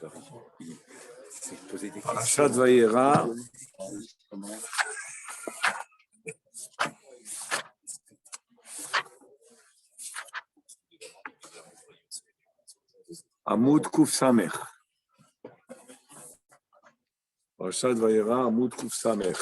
Alors, il s'est posé des Parashat Vayera. Amoud Kuf Samer. Parashat Vayera, Amoud Kuf Samer.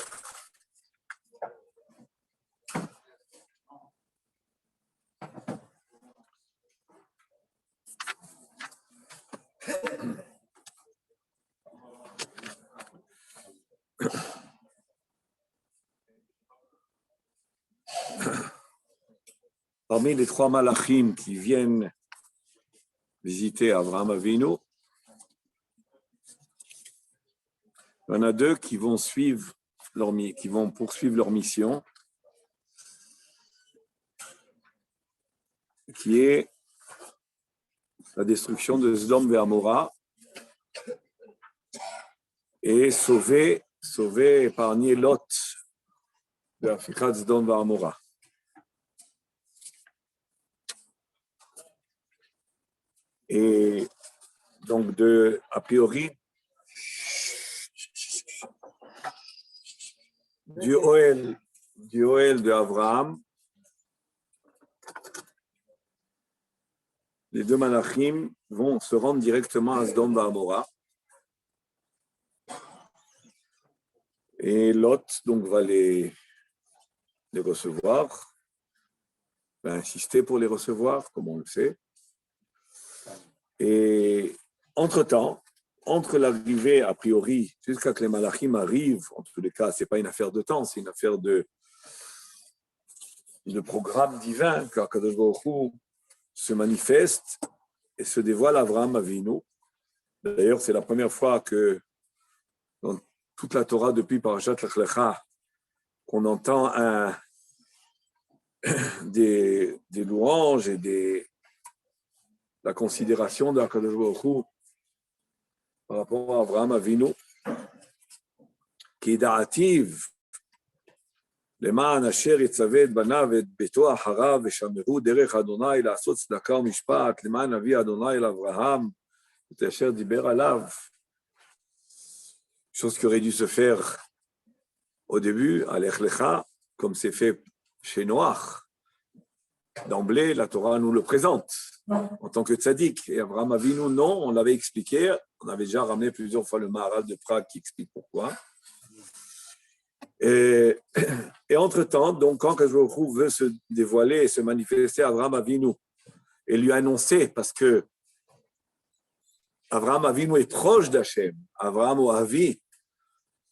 Parmi les trois malachim qui viennent visiter Avraham Avinu, il y en a deux qui vont poursuivre leur mission, qui est la destruction de Sodome et Amora et sauver, épargner Lot de la Fichat Sodome et Amora. Et donc, a priori, du Oel de Abraham, les deux malachim vont se rendre directement à Sodome et Amora. Et Lot donc va les recevoir, va insister pour les recevoir, comme on le sait. Et entre-temps, entre l'arrivée, a priori, jusqu'à que les malachim arrivent, en tous les cas, ce n'est pas une affaire de temps, c'est une affaire de programme divin, car Kadosh Baruch Hu se manifeste et se dévoile à Avraham Avinu. D'ailleurs, c'est la première fois que dans toute la Torah, depuis Parashat Lech Lecha, qu'on entend des louanges et la considération de Kadosh Baruch Hu par rapport à Avraham Avinu, qui est da'ativ, למען אשר יצווה את בניו ואת ביתו אחריו ושמרו דרך אדוני לעשות צדקה ומשפט למען אבי אדוני לאברהם את אשר דיבר עליו. Chose qui aurait dû se faire au début à Lech Lecha, comme c'est fait chez Noach. D'emblée, la Torah nous le présente en tant que tzaddik. Et Avraham Avinu, non, on l'avait expliqué, on avait déjà ramené plusieurs fois le Maharal de Prague qui explique pourquoi. Et entre-temps, donc, quand Kadosh Baruch Hu veut se dévoiler et se manifester à Avraham Avinu et lui annoncer, parce que Avraham Avinu est proche d'Hachem, Avraham ou Avi,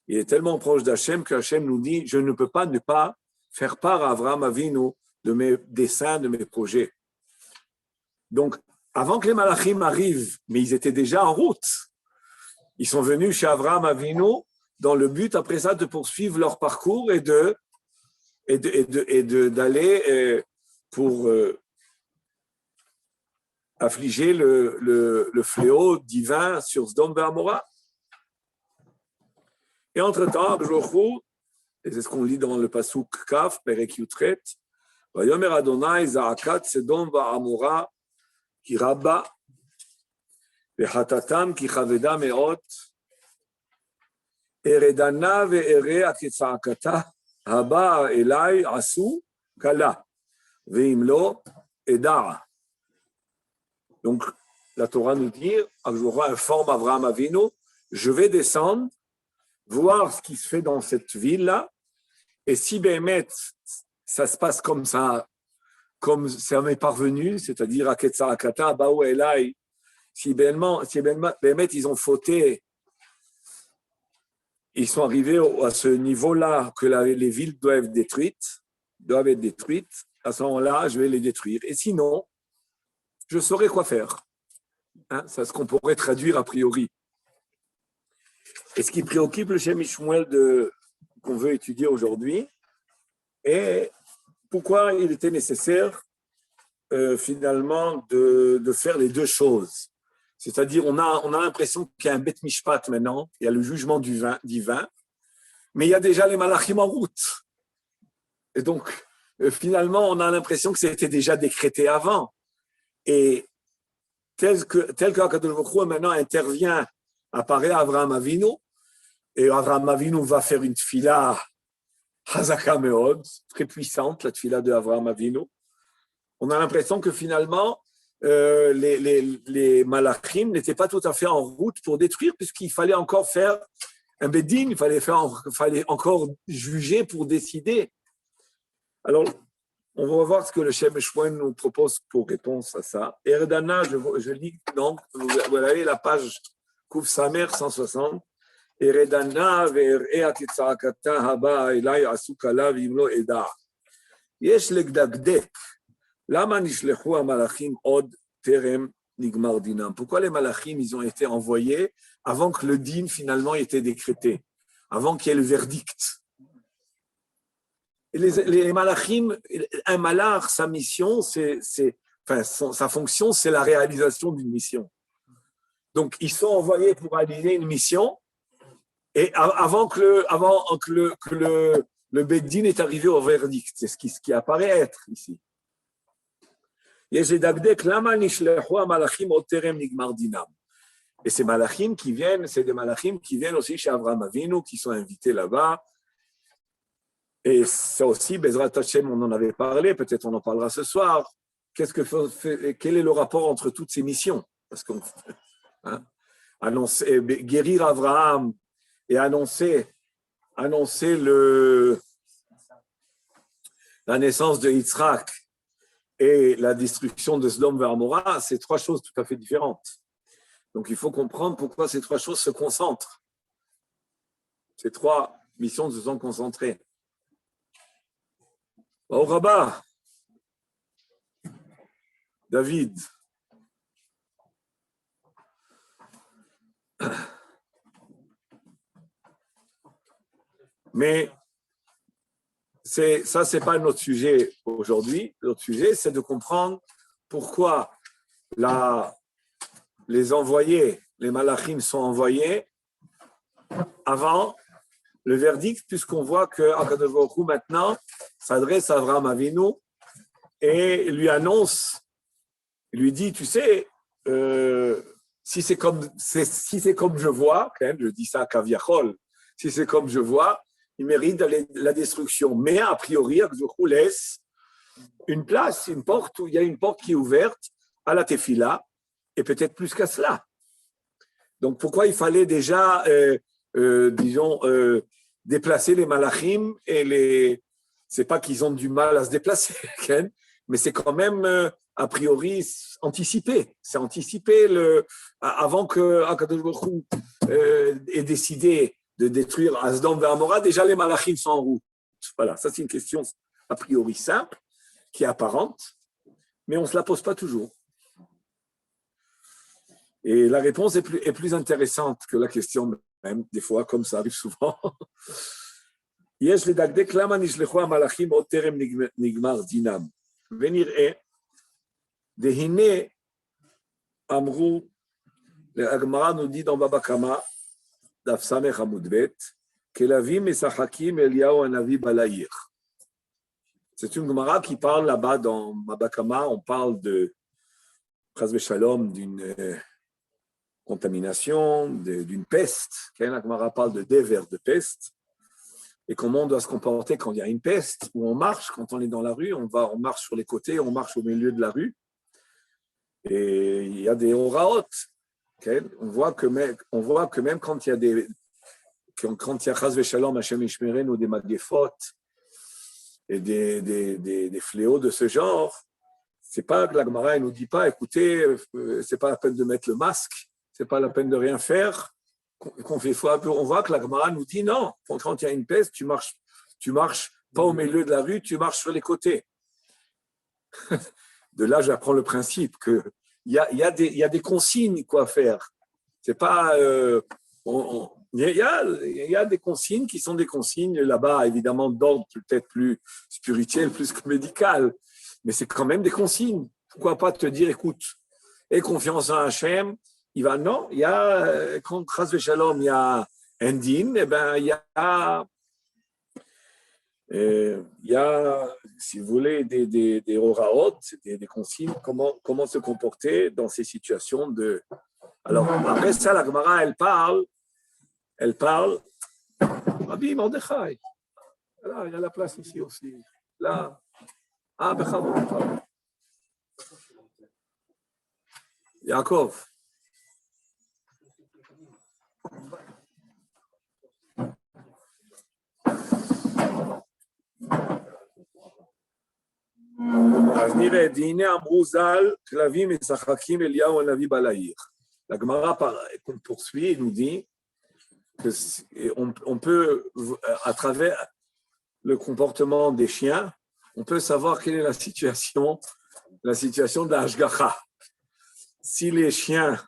il est tellement proche d'Hachem que Hachem nous dit, je ne peux pas ne pas faire part à Avraham Avinu de mes desseins, de mes projets. Donc, avant que les malachim arrivent, mais ils étaient déjà en route, ils sont venus chez Avraham Avinu dans le but, après ça, de poursuivre leur parcours et d'aller pour affliger le fléau divin sur Sodome et Amora. Et entre-temps, et c'est ce qu'on lit dans le pasuk Kaf, Perek Yutret, Vayomer Adonai za'akat Sodome ve'Amora ki rabba ve'chatatam ki chaveda me'ot eredana ve'ere aketsa'akata haba elai asu kala ve'im lo eda'a. Donc, la Torah nous dit, Avraham informe Avraham Avinu, je vais descendre, voir ce qui se fait dans cette ville-là, et si Béhémet, ça se passe comme ça m'est parvenu, c'est-à-dire à Ketza'akata, Baou Elai, si Béhémet, ils ont fauté, ils sont arrivés à ce niveau-là que les villes doivent être détruites, à ce moment-là, je vais les détruire. Et sinon, je saurais quoi faire. C'est ce qu'on pourrait traduire a priori. Et ce qui préoccupe le Shem Shmuel qu'on veut étudier aujourd'hui, est pourquoi il était nécessaire finalement de faire les deux choses. C'est-à-dire, on a l'impression qu'il y a un Bet Mishpat maintenant, il y a le jugement divin, mais il y a déjà les malachim en route. Et donc, finalement, on a l'impression que c'était déjà décrété avant. Et tel que Akadosh Baruch Hu maintenant intervient, apparaît Avraham Avinu, et Avraham Avinu va faire une tfila Hazaka Meod, très puissante, la tfila de Avraham Avinu. On a l'impression que finalement, les malachim n'étaient pas tout à fait en route pour détruire, puisqu'il fallait encore faire un bedin, il fallait encore juger pour décider. Alors, on va voir ce que le Shem Shmuel nous propose pour réponse à ça. Erdana, je lis, donc, vous voyez la page Kouf Samer 160. Eredana ve'er'ea kitza'akata haba elai asuk alav im lo eda. Yesh legdagdek. Lama nishlechu hamalachim od terem nigmar dinam. Pourquoi les malachim, ils ont été envoyés avant que le din finalement ait été décrété, avant qu'il y ait le verdict? Et les malachim, un malach, sa mission, sa fonction, c'est la réalisation d'une mission. Donc, ils sont envoyés pour réaliser une mission, et avant que le Beddin est arrivé au verdict. C'est ce qui apparaît être ici. Et ces malachim qui viennent, c'est des malachim qui viennent aussi chez Avraham Avinu, qui sont invités là-bas. Et ça aussi, Bezrat Hashem, on en avait parlé, peut-être on en parlera ce soir. Quel est le rapport entre toutes ces missions? Parce qu'on annoncer, guérir Avraham et annoncer la naissance de Yitzhak et la destruction de Sodome et Gomorrha, c'est trois choses tout à fait différentes. Donc il faut comprendre pourquoi ces trois choses se concentrent. Ces trois missions se sont concentrées. Au rabat, David. Mais ça, ce n'est pas notre sujet aujourd'hui. Notre sujet, c'est de comprendre pourquoi les envoyés, les malachim sont envoyés avant le verdict, puisqu'on voit que Akadosh Baruch Hu maintenant s'adresse à Avraham Avinu et lui annonce, lui dit, tu sais, si c'est comme je vois, quand même, je dis ça à Kaviachol, si c'est comme je vois, il mérite la destruction. Mais a priori, Akadosh Baruch Hu laisse une place, une porte, où il y a une porte qui est ouverte à la tefila, et peut-être plus qu'à cela. Donc pourquoi il fallait déjà, déplacer les malachim et c'est pas qu'ils ont du mal à se déplacer, mais c'est quand même a priori anticipé. C'est anticipé avant que Akadosh Baruch Hu ait décidé de détruire Sodome et Gomorrha. Déjà les malachim sont en route. Voilà, ça c'est une question a priori simple, qui est apparente, mais on ne se la pose pas toujours. Et la réponse est plus intéressante que la question même, des fois, comme ça arrive souvent. יש לדקדק למה נשלחו המלאכים עוד טרם נגמר דינם. ונראה, והנה אמרו, הגמרא nous dit dans Baba Kama, דף סמך עמוד ב', כלבים משחקים אליהו הנביא בלעיר. C'est une Gemara qui parle là-bas dans Baba Kama, on parle de Chas v'Shalom, d'une contamination, d'une peste. La Gemara parle de déver, de peste, et comment on doit se comporter quand il y a une peste, où on marche, quand on est dans la rue, on marche sur les côtés, on marche au milieu de la rue, et il y a des oraot. On voit que même quand il y a Chas v'Shalom, Hashem Yishmerenu, ou des magéphot, et des fléaux de ce genre, c'est pas que la Gemara ne nous dit pas, écoutez, c'est pas la peine de mettre le masque, c'est pas la peine de rien faire. On voit que la Gemara nous dit non, quand il y a une peste, tu marches pas au milieu de la rue, tu marches sur les côtés. De là, j'apprends le principe que il y a des consignes quoi faire. C'est pas il y a des consignes qui sont des consignes là-bas, évidemment d'ordre peut-être plus spirituel, plus que médical, mais c'est quand même des consignes. Pourquoi pas te dire, écoute, aie confiance en Hachem. Il va, non, il y a, quand Chas v'Shalom, il y a un din, eh ben, il y a Il y a, si vous voulez, des horaot, des consignes, comment se comporter dans ces situations de... Alors, après ça, la Gemara, elle parle, Rabbi Mordechai, là, il y a la place ici aussi, là, Bechavot, Yaakov. אז נראה, והנה אמרו ז"ל, כלבים משחקים אליהו הנביא בלעיר. La Gemara poursuit et nous dit qu'on peut, à travers le comportement des chiens, on peut savoir quelle est la situation de la Hashgacha. Si les chiens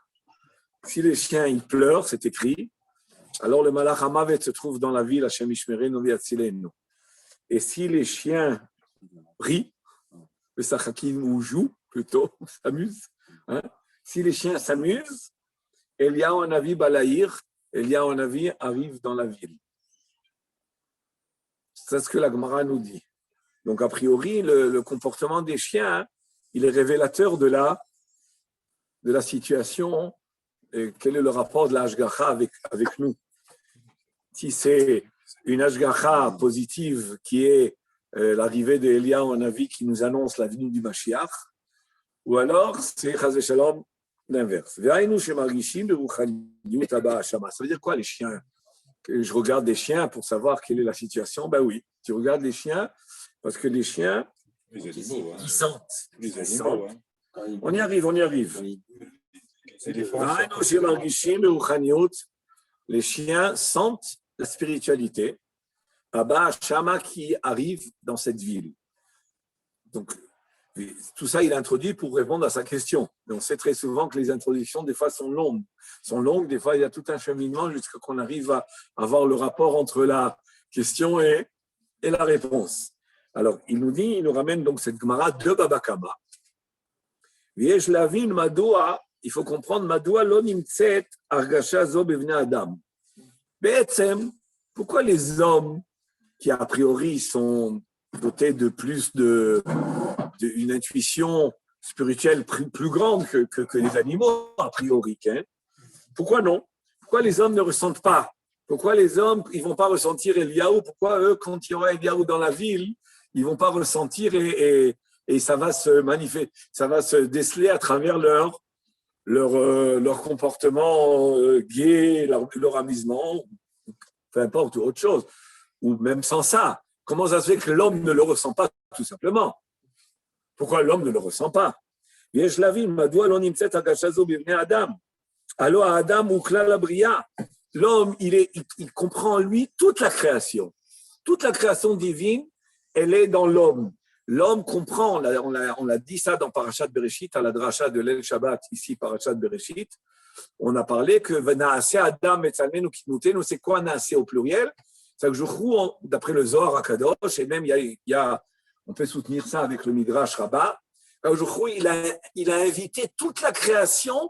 ils pleurent, c'est écrit, alors le Malach HaMavet se trouve dans la ville, Hashem Yishmerenu v'yatzilenu. Et si les chiens rient, le sachakim ou jouent plutôt, s'amusent, hein? Si les chiens s'amusent, Eliyahu Hanavi Balaïr, Eliyahu Hanavi arrive dans la ville. C'est ce que la Gemara nous dit. Donc, a priori, le comportement des chiens, il est révélateur de la situation. Et quel est le rapport de la Hashgacha avec nous? Si c'est une Hashgacha positive qui est l'arrivée d'Eliyahu Hanavi qui nous annonce la venue du Mashiach, ou alors c'est Chas v'Shalom l'inverse. Ça veut dire quoi les chiens? Je regarde des chiens pour savoir quelle est la situation. Ben oui, tu regardes les chiens parce que les chiens, ils sentent. Les animaux, hein. On y arrive. Les chiens sentent la spiritualité. Abba Shama qui arrive dans cette ville. Donc, tout ça, il introduit pour répondre à sa question. Mais on sait très souvent que les introductions, des fois, sont longues. Des fois, il y a tout un cheminement jusqu'à qu'on arrive à avoir le rapport entre la question et la réponse. Alors, il nous ramène donc cette Gemara de Baba Kama. Il faut comprendre Madoua lo nimtzet argasha zo bevnei adam. Be'etzem, pourquoi les hommes qui a priori sont dotés de plus d'une intuition spirituelle plus grande que les animaux, a priori. Hein? Pourquoi non? Pourquoi les hommes ne ressentent pas? Pourquoi les hommes ils vont pas ressentir Eliyahu? Pourquoi eux, quand il y aura Eliyahu dans la ville, ils vont pas ressentir et ça va se manifester, ça va se déceler à travers leur comportement gai, leur amusement, peu importe, ou autre chose. Ou même sans ça, comment ça se fait que l'homme ne le ressent pas, tout simplement? Pourquoi l'homme ne le ressent pas? L'homme, il comprend en lui toute la création. Toute la création divine, elle est dans l'homme. L'homme comprend, on l'a dit ça dans Parashat Bereshit, à la dracha de l'El Shabbat, ici, Parashat Bereshit, on a parlé que Naase Adam et Tzalmenu Kitnutenu, c'est quoi Naase au pluriel? C'est que d'après le Zohar HaKadosh, et même on peut soutenir ça avec le Midrash Rabbah, il a invité toute la création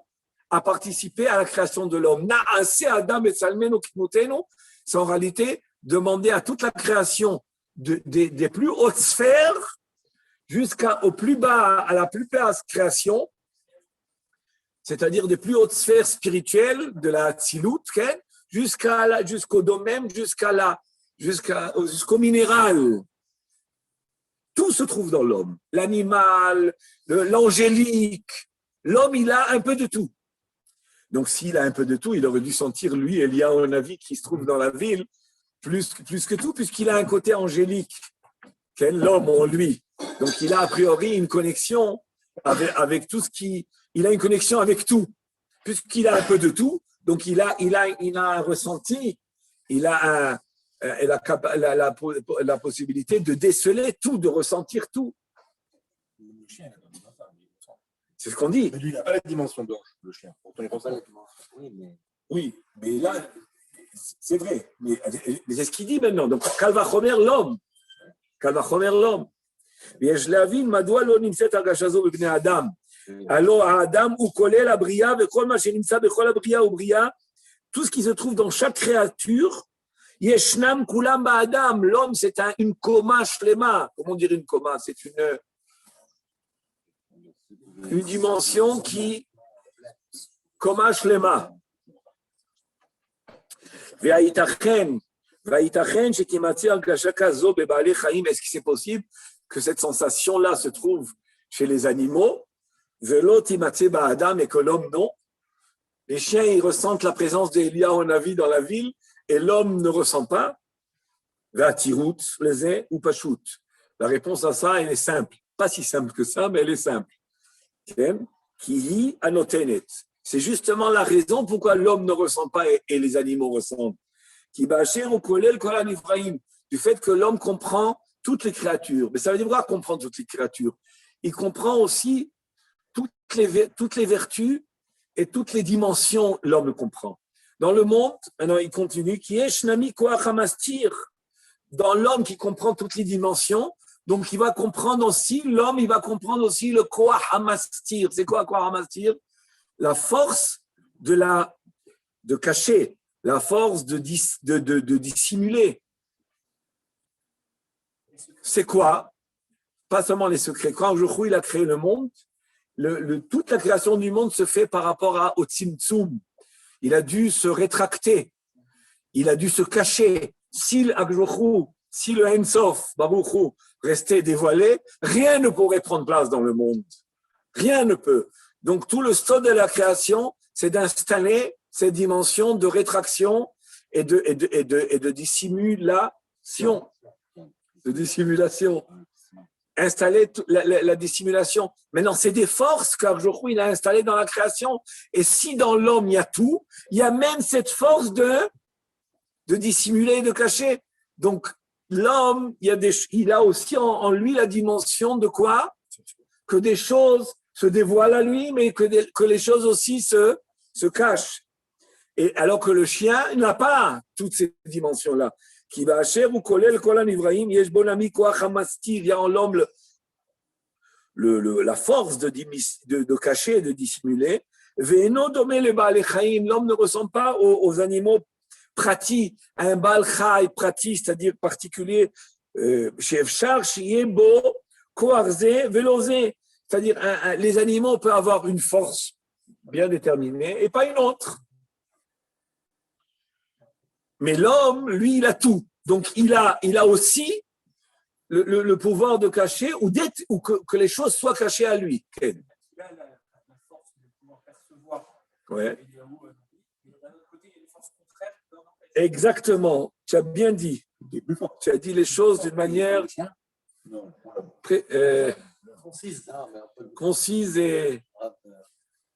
à participer à la création de l'homme. Naase Adam et Tzalmenu Kitnutenu, c'est en réalité demander à toute la création des plus hautes sphères jusqu'au plus bas, à la plus basse création, c'est-à-dire des plus hautes sphères spirituelles de la Tzilut, jusqu'au domaine, jusqu'au minéral. Tout se trouve dans l'homme. L'animal, l'angélique. L'homme, il a un peu de tout. Donc, s'il a un peu de tout, il aurait dû sentir, lui, Eliyahu Hanavi, qui se trouve dans la ville, plus que tout, puisqu'il a un côté angélique, qu'est l'homme en lui. Donc, il a a priori une connexion avec tout ce qui... Il a une connexion avec tout, puisqu'il a un peu de tout. Donc, il a un ressenti, il a la possibilité de déceler tout, de ressentir tout. C'est ce qu'on dit. Mais lui, il n'a pas la dimension d'ange, le chien. Pourtant, il pense Oui, mais là, c'est vrai. Mais c'est ce qu'il dit maintenant. Donc, Kalvachomer l'homme. ויש להבין מדוע לא נמצאת הרגשה זו בבני אדם. הלא האדם הוא כולל הבריאה וכל מה שנמצא בכל הבריאה הוא בריאה. Tout ce qui se trouve dans chaque créature, Yeshnam kulam ba'adam. L'homme, c'est une koma shlema. Comment dire une koma? C'est une dimension qui, koma shlema. Ve'ayitachen shetimatzi hagashaka zo beba'alei chaim. Est-ce que c'est possible que cette sensation-là se trouve chez les animaux? Ve'lo timatzi ba'adam, et que l'homme non. Les chiens, ils ressentent la présence d'Eliyahu Hanavi dans la ville et l'homme ne ressent pas. Ve'atirut lezeh ou pashut. La réponse à ça, elle est simple. Pas si simple que ça, mais elle est simple. Kihi anotenet. C'est justement la raison pourquoi l'homme ne ressent pas et les animaux ressentent. Ki ba'asher ukolel kol hanivraim. Du fait que l'homme comprend toutes les créatures. Mais ça veut dire quoi comprendre toutes les créatures? Il comprend aussi toutes les vertus et toutes les dimensions, l'homme le comprend. Dans le monde, maintenant il continue, qui est Shnami Koach Hamastir, dans l'homme qui comprend toutes les dimensions, donc il va comprendre aussi, l'homme, il va comprendre aussi le Koach Hamastir. C'est quoi Koach Hamastir? La force de cacher, la force de dissimuler. C'est quoi? Pas seulement les secrets. Quand Jochou, il a créé le monde, toute la création du monde se fait par rapport au Tzimtzum. Il a dû se rétracter. Il a dû se cacher. Si le Ensof, Baruch restait dévoilé, rien ne pourrait prendre place dans le monde. Rien ne peut. Donc, tout le stade de la création, c'est d'installer ces dimensions de rétraction et de dissimulation. De dissimulation. Installer la dissimulation. Maintenant, c'est des forces qu'Arjochou il a installées dans la création. Et si dans l'homme il y a tout, il y a même cette force de dissimuler et de cacher. Donc, l'homme, il a aussi en lui la dimension de quoi? Que des choses se dévoilent à lui, mais que les choses aussi se cachent. Et alors que le chien il n'a pas toutes ces dimensions-là. Qui va acher ou coller le kolan Ibrahim, yesh bonami koach hamastir, il y a en l'homme la force de cacher et de dissimuler. Ve'eno domé le ba'alei chaim, l'homme ne ressemble pas aux animaux prati, à un ba'al chai prati, c'est-à-dire particulier, she'efshar shiye bo koach ze ve'lo ze, c'est-à-dire les animaux peuvent avoir une force bien déterminée et pas une autre. Mais l'homme, lui, il a tout. Donc, il a aussi le pouvoir de cacher ou que les choses soient cachées à lui. Ken. Il a la force de pouvoir percevoir. Ouais. Mais d'un autre côté, il y a des forces contraires qui peuvent empêcher. Exactement. Tu as bien dit. Tu as dit les choses d'une manière concise et...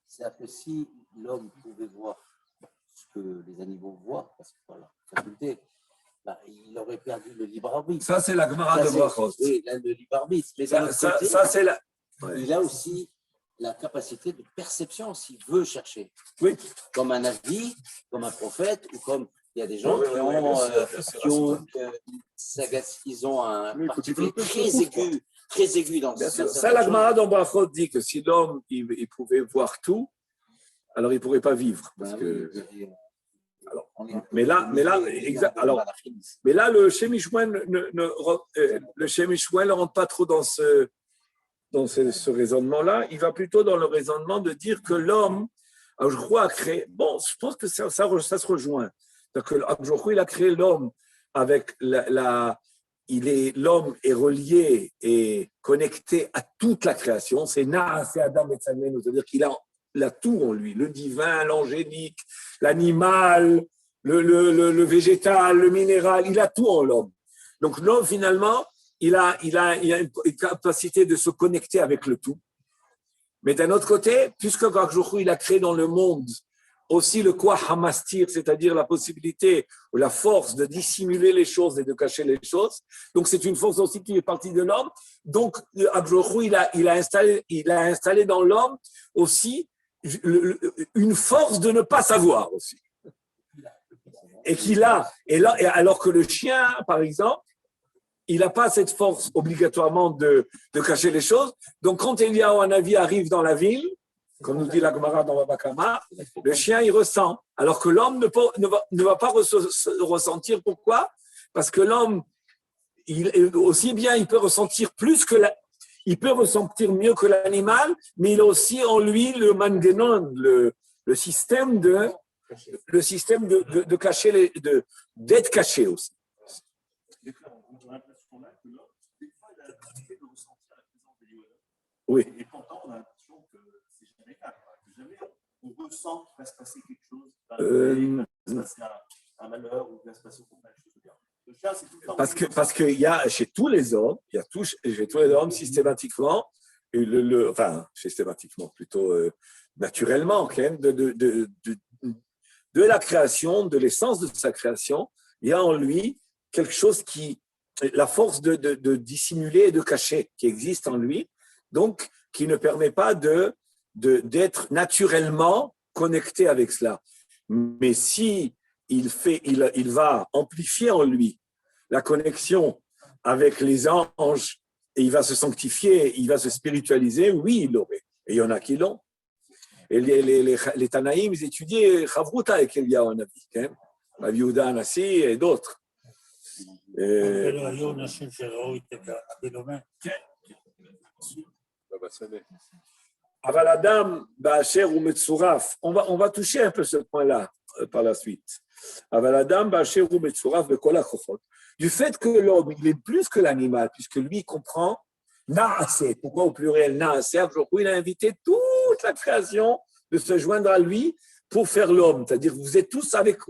C'est-à-dire que si l'homme pouvait voir ce que les animaux voient, parce que voilà, faculté, il aurait perdu le libre arbitre. Ça, c'est la Gemara de Brachot. Oui, le libre arbitre. Mais ça, c'est la... Ouais. Il a aussi la capacité de perception s'il veut chercher. Oui. Comme un avis, comme un prophète, ou comme il y a des gens ils ont un particulier très aigu dans ce sens. Ça, la Gemara de Brachot dit que si l'homme il pouvait voir tout, alors il ne pourrait pas vivre. Parce que... Alors, mais là, le Shem Ishmael ne rentre pas trop dans ce raisonnement-là. Il va plutôt dans le raisonnement de dire que l'homme, je crois, a créé. Bon, je pense que ça se rejoint. Il a créé l'homme avec l'homme est relié et connecté à toute la création. C'est Naas, c'est Adam et Tzamen, c'est-à-dire qu'il a tout en lui, le divin, l'angélique, l'animal, le végétal, le minéral, il a tout en l'homme. Donc l'homme, finalement, il a une capacité de se connecter avec le tout. Mais d'un autre côté, puisque Gakjochou, il a créé dans le monde aussi le Koach Hamastir, c'est-à-dire la possibilité ou la force de dissimuler les choses et de cacher les choses. Donc c'est une force aussi qui est partie de l'homme. Donc Gakjochou, il a installé dans l'homme aussi une force de ne pas savoir aussi. Et alors que le chien, par exemple, il n'a pas cette force obligatoirement de cacher les choses. Donc, quand Eliyahu Hanavi arrive dans la ville, comme nous dit la Gemara dans Baba Kama, le chien, il ressent, alors que l'homme ne va pas ressentir. Pourquoi? Parce que l'homme, aussi bien, il peut ressentir il peut ressentir mieux que l'animal, mais il a aussi en lui le mangenon, le système de cacher d'être caché aussi. Oui. Et pourtant, on a l'impression que c'est jamais calme. Jamais on ressent qu'il va se passer quelque chose, qu'il va se passer un malheur ou qu'il va se passer quelque chose de bien. Le chien, c'est tout le temps. Parce qu'il y a chez tous les hommes, systématiquement, systématiquement, plutôt naturellement, de la création, de l'essence de sa création, il y a en lui quelque chose la force de dissimuler et de cacher qui existe en lui, donc qui ne permet pas d'être naturellement connecté avec cela. Mais si il va amplifier en lui la connexion avec les anges et il va se sanctifier, il va se spiritualiser, oui, il l'aurait. Et il y en a qui l'ont. Et les Tanaïm, ils étudiaient Chavruta avec Eliyahu Hanavi, Rabbi Yehuda Hanassi et d'autres. Aval Adam Ba'asher ou Metsuraf. On va toucher un peu ce point-là par la suite. Aval Adam Ba'asher ou Metsuraf Be'kol ha'chochot. Du fait que l'homme, il est plus que l'animal, puisque lui il comprend Na'aseh. Pourquoi au pluriel Na'aseh? Il a invité toute la création de se joindre à lui pour faire l'homme. C'est-à-dire, vous êtes tous avec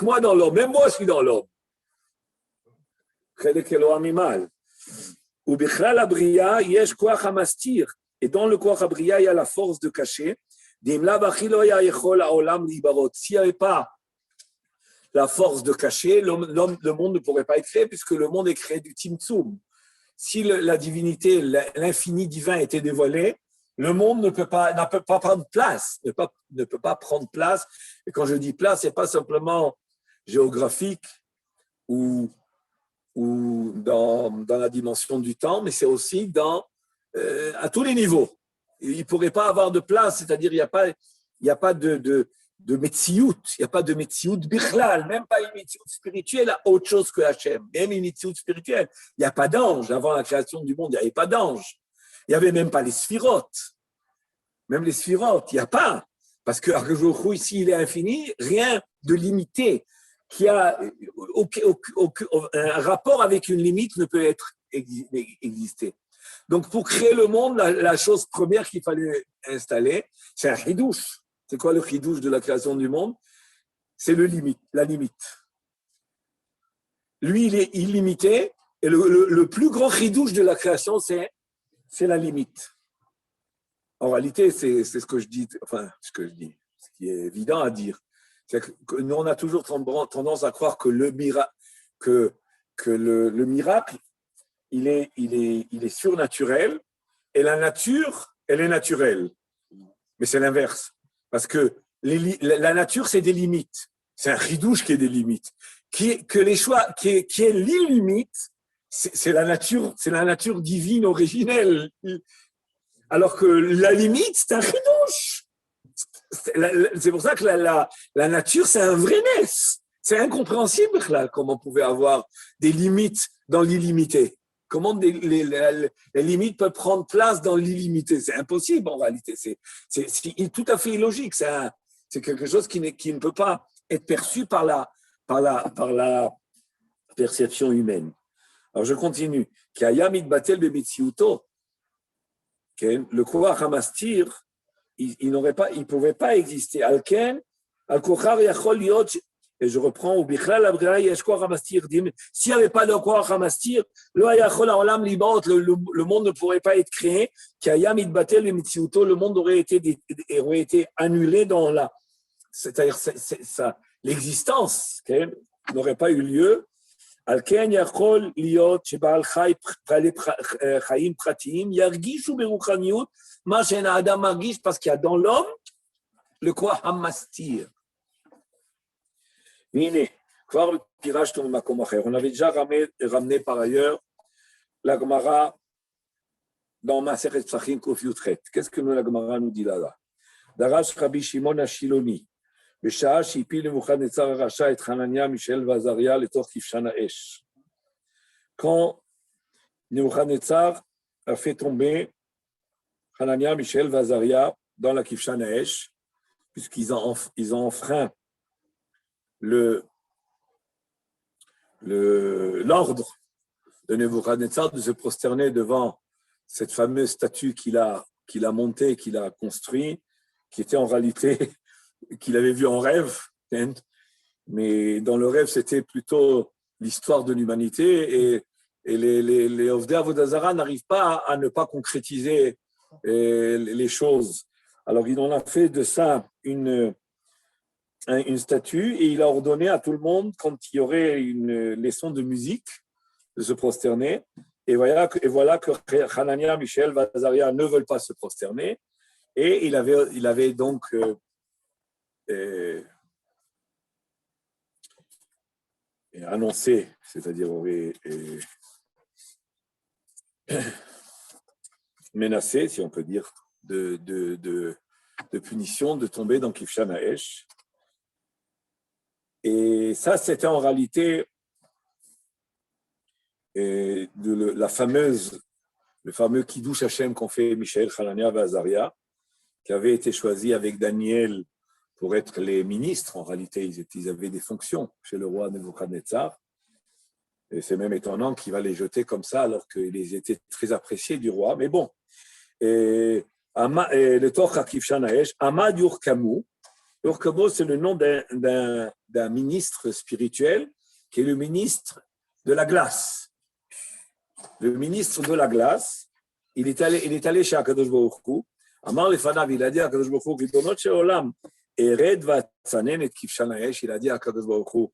moi dans l'homme. Même moi, je suis dans l'homme. Animal. Ou Bichlal Abriya, Yesh Koach HaMastir. Et dans le Koach Abriya, il y a la force de cacher. S'il n'y avait pas la force de cacher, le monde ne pourrait pas être créé, puisque le monde est créé du Tzimtzum. Si la divinité, l'infini divin était dévoilé, le monde ne peut pas prendre place, ne peut pas prendre place. Et quand je dis place, ce n'est pas simplement géographique ou dans la dimension du temps, mais c'est aussi à tous les niveaux. Il ne pourrait pas avoir de place, c'est-à-dire il n'y a pas de Metsiout, il n'y a pas de Metsiout Bichlal, même pas une Metsiout spirituelle à autre chose que Hachem, même une Metsiout spirituelle. Il n'y a pas d'ange. Avant la création du monde, il n'y avait pas d'ange. Il n'y avait même pas les sphirotes. Même les sphirotes, il n'y a pas. Parce que Akadosh ici, il est infini, rien de limité qui a un rapport avec une limite ne peut exister. Donc, pour créer le monde, la chose première qu'il fallait installer, c'est un chidouche. C'est quoi le chidouche de la création du monde? C'est la limite. Lui, il est illimité, et le plus grand chidouche de la création, c'est la limite. En réalité, c'est ce que je dis, ce qui est évident à dire. C'est que nous, on a toujours tendance à croire que le miracle, il est surnaturel, et la nature, elle est naturelle. Mais c'est l'inverse. Parce que la nature, c'est des limites. C'est un chidouche qui est des limites. Qui est l'illimite, c'est la nature divine originelle. Alors que la limite, c'est un chidouche. C'est pour ça que la nature, c'est un vrai ness. C'est incompréhensible là, comment on pouvait avoir des limites dans l'illimité. Comment les limites peuvent prendre place dans l'illimité? C'est impossible en réalité. C'est tout à fait illogique. C'est quelque chose qui ne peut pas être perçu par la perception humaine. Alors je continue. Le Koach HaMastir, il ne pouvait pas exister. Alken, Al-Kochar Yachol Liot, et je reprends, ou Bichlal Abriya Yesh Koach HaMastir, s'il n'y avait pas de Koach HaMastir, le monde ne pourrait pas être créé, le monde aurait été annulé dans c'est-à-dire l'existence n'aurait pas eu lieu. Alken Yachol Liot, Shebal Chaim Pratim, Yargishu Beruchaniut, Mashen Adam Margish, parce qu'il y a dans l'homme le Koach HaMastir. On avait déjà ramené par ailleurs la Gemara dans Masechet Psachim Kof Yutchet. Qu'est-ce que la Gemara nous dit là? דרש רבי שמעון השילוני, בשעה שהפיל נבוכדנצר הרשע את חנניה, מישאל ועזריה לתוך כבשן האש. Quand Nebuchadnezzar a fait tomber Hanania, Michel, Vazaria dans la Kivshan Haesh, puisqu'ils ont enfreint l'ordre de Nebuchadnezzar de se prosterner devant cette fameuse statue qu'il a montée, qu'il a construite, qui était en réalité, qu'il avait vue en rêve, mais dans le rêve, c'était plutôt l'histoire de l'humanité, et les Ovdei Avodah Zara n'arrivent pas à ne pas concrétiser les choses. Alors, il en a fait de ça une statue, et il a ordonné à tout le monde, quand il y aurait une leçon de musique, de se prosterner. Et voilà que Hanania, Michel, Vazaria ne veulent pas se prosterner. Et il avait donc annoncé, c'est-à-dire menacé, si on peut dire, de punition, de tomber dans Kivshan Haesh. Et ça, c'était en réalité le fameux Kiddush Hashem qu'ont fait Michel, Hanania et Azaria, qui avait été choisi avec Daniel pour être les ministres. En réalité, ils avaient des fonctions chez le roi Nebuchadnezzar. Et c'est même étonnant qu'il va les jeter comme ça, alors qu'ils étaient très appréciés du roi. Mais bon, le Torah Kivshan Haesh, Amad Yurkamu. Yurkamu, c'est le nom d'un ministre spirituel qui est le ministre de la glace. Le ministre de la glace, il est allé chez Akadosh Baruch Hu. Amar lefanav, il a dit à Akadosh Baruch Hu, Ridonot she'olam, ered vatzanen et Kivshan Haesh, il a dit à Akadosh Baruch Hu,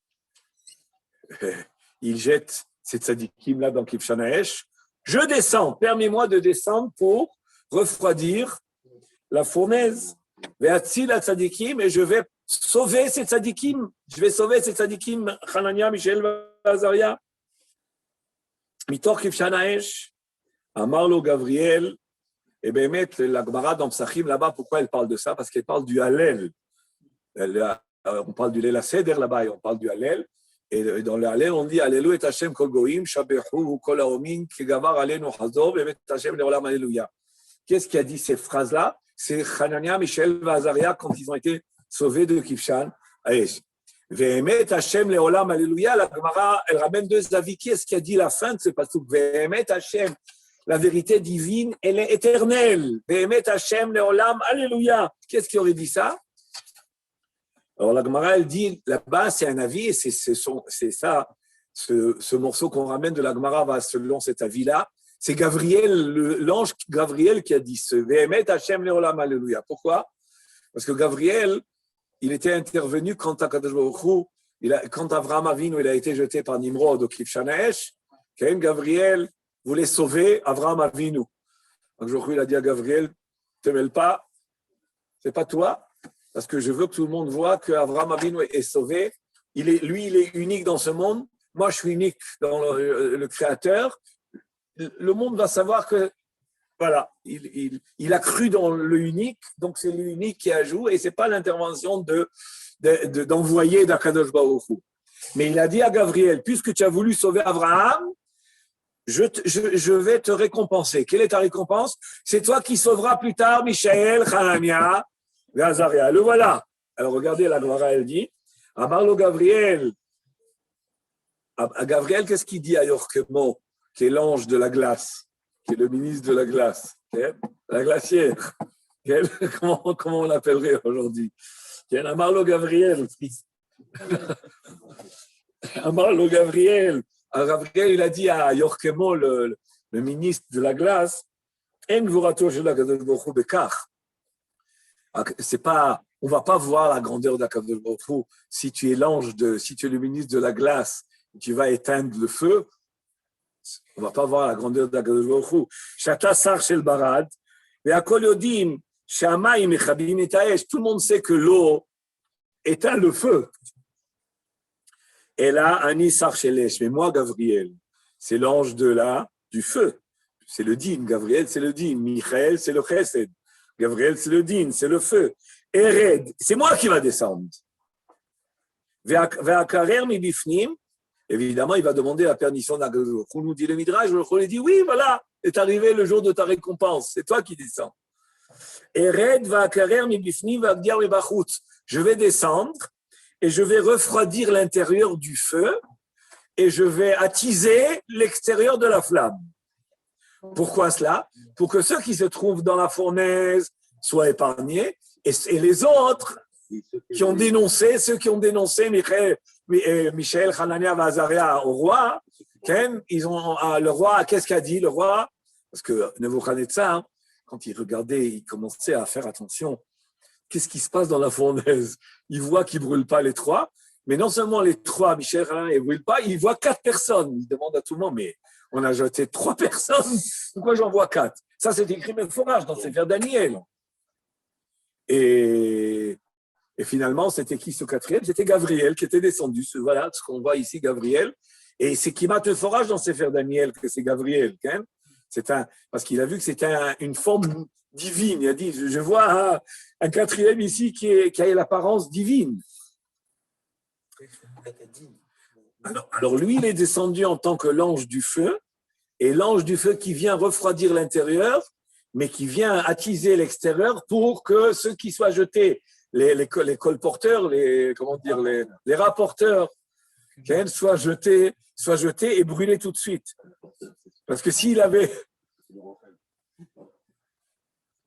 il jette ces tzadikim là dans Kivshan Haesh. Je descends, permets-moi de descendre pour refroidir la fournaise. Ve'atzil la tzadikim, et je vais sauver ces tzadikim. Je vais sauver ces tzadikim, Hanania, Michel, Azaria. Mitor Kivshan Haesh, Amarlo Gabriel, et bien mettre la Gemara dans Psachim là-bas. Pourquoi elle parle de ça? Parce qu'elle parle du Hallel. On parle du Leila Seder là-bas, et on parle du Hallel. Et dans le Hallel, on dit Alléluia et Hashem kol goïm, shabehu kol haomin, ki gavar alenu hazov, et Hashem leolam Alléluia. Qu'est-ce qui a dit ces phrases-là? C'est Hanania, Michel, Vazaria quand ils ont été sauvés de Kivshan Haesh. Ve'emet Hashem leolam Alléluia. La Gemara, elle ramène deux avis. Qui est-ce qui a dit la fin de ce pasuk? Ve'emet Hashem, la vérité divine, elle est éternelle. Ve'emet Hashem leolam Alléluia. Qu'est-ce qui aurait dit ça? Alors la Gemara, elle dit, là-bas, c'est un avis, et c'est ça, ce morceau qu'on ramène de la Gemara va selon cet avis-là. C'est Gabriel, l'ange Gabriel qui a dit ce Ve'emet Hashem leolam Alléluia. Pourquoi? Parce que Gabriel, il était intervenu quand Akadosh Baruch Hu, quand Avraham Avinu il a été jeté par Nimrod au Kivshan Haesh, Gabriel voulait sauver Avraham Avinu. Donc il a dit à Gabriel, ne te mêle pas, c'est pas toi. Parce que je veux que tout le monde voit qu'Avraham Avinu est sauvé. Lui, il est unique dans ce monde. Moi, je suis unique dans le Créateur. Le monde va savoir que, voilà, il a cru dans le unique, donc c'est l'unique qui ajoute, et ce n'est pas l'intervention d'envoyer d'Akadosh Baruch Hu. Mais il a dit à Gabriel, puisque tu as voulu sauver Avraham, je vais te récompenser. Quelle est ta récompense? C'est toi qui sauveras plus tard Michaël, Hanania, Azaria. Le voilà. Alors regardez, la Gemara, elle dit, Amarlo Gabriel. À Gabriel, qu'est-ce qu'il dit à Yorkemo, qui est l'ange de la glace, qui est le ministre de la glace, la glacière? Comment on l'appellerait aujourd'hui? Amarlo Gabriel. Amarlo Gabriel. Alors Gabriel, il a dit à Yorkemo, le ministre de la glace, En gvurato shel HaKadosh Baruch Hu bekach. C'est pas, on va pas voir la grandeur d'Akadosh Baruch Hu. Si tu es si tu es le ministre de la glace, tu vas éteindre le feu. On va pas voir la grandeur d'Akadosh Baruch Hu. Shata sar shel barad, ve'akol yodim she'amayim mechabim et ha'esh. Tout le monde sait que l'eau éteint le feu. Et là, ani sar shel esh. Mais moi, Gabriel, c'est l'ange du feu. C'est le din. Gabriel, c'est le din. Michael, c'est le chesed. Gabriel, c'est le din, c'est le feu. Ered, c'est moi qui va descendre. Ve'akarer mi bifnim, évidemment, il va demander la permission d'Akadosh Baruch Hu. Nous dit le Midrash, le lui dit, oui, voilà, est arrivé le jour de ta récompense, c'est toi qui descends. Ered ve'akarer mi bifnim ve'abdiar mi bachutz. Je vais descendre et je vais refroidir l'intérieur du feu et je vais attiser l'extérieur de la flamme. Pourquoi cela? Pour que ceux qui se trouvent dans la fournaise soient épargnés et les autres qui ont dénoncé, ceux qui ont dénoncé Michel, Hanania, Azaria au roi, le roi, qu'est-ce qu'a dit le roi? Parce que Nebuchadnezzar, quand il regardait, il commençait à faire attention. Qu'est-ce qui se passe dans la fournaise? Il voit qu'ils ne brûlent pas les trois, mais non seulement les trois, Michel, Hanania, ne brûlent pas, il voit 4 personnes. Il demande à tout le monde, mais on a jeté 3 personnes, pourquoi j'en vois 4? Ça, c'est écrit même forage dans Sefer Daniel. Et finalement, c'était qui ce 4e? C'était Gabriel qui était descendu. Voilà ce qu'on voit ici, Gabriel. Et c'est qui m'a forage dans Sefer Daniel que c'est Gabriel. Hein? Parce qu'il a vu que c'était une forme divine. Il a dit, je vois un 4e ici qui a l'apparence divine. Alors lui, il est descendu en tant que l'ange du feu, et l'ange du feu qui vient refroidir l'intérieur, mais qui vient attiser l'extérieur pour que ceux qui soient jetés, les colporteurs, les rapporteurs, soient jetés et brûlés tout de suite. Parce que s'il avait...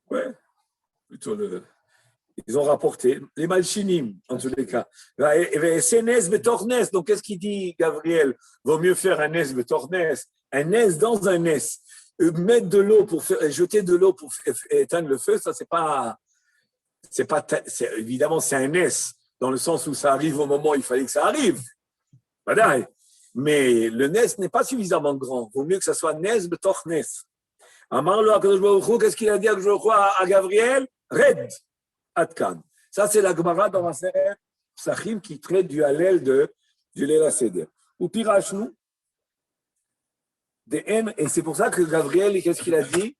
Ouais, plutôt ils ont rapporté, les malchinim, en tous les cas. Et c'est nes betornes. Donc, qu'est-ce qu'il dit, Gabriel? Vaut mieux faire un nes betornes, un nes dans un nes. Mettre de l'eau jeter de l'eau pour éteindre le feu, ça, évidemment, c'est un nes, dans le sens où ça arrive au moment où il fallait que ça arrive. Mais le nes n'est pas suffisamment grand. Vaut mieux que ça soit nes betornes. Amarlo Akadosh Baruch Hu, qu'est-ce qu'il a dit à Gabriel? Red. Atkan. Ça, c'est la Gemara dans la série Psachim qui traite du Hallel du Leil HaSeder. Ou Pirachnu, et c'est pour ça que Gabriel, qu'est-ce qu'il a dit?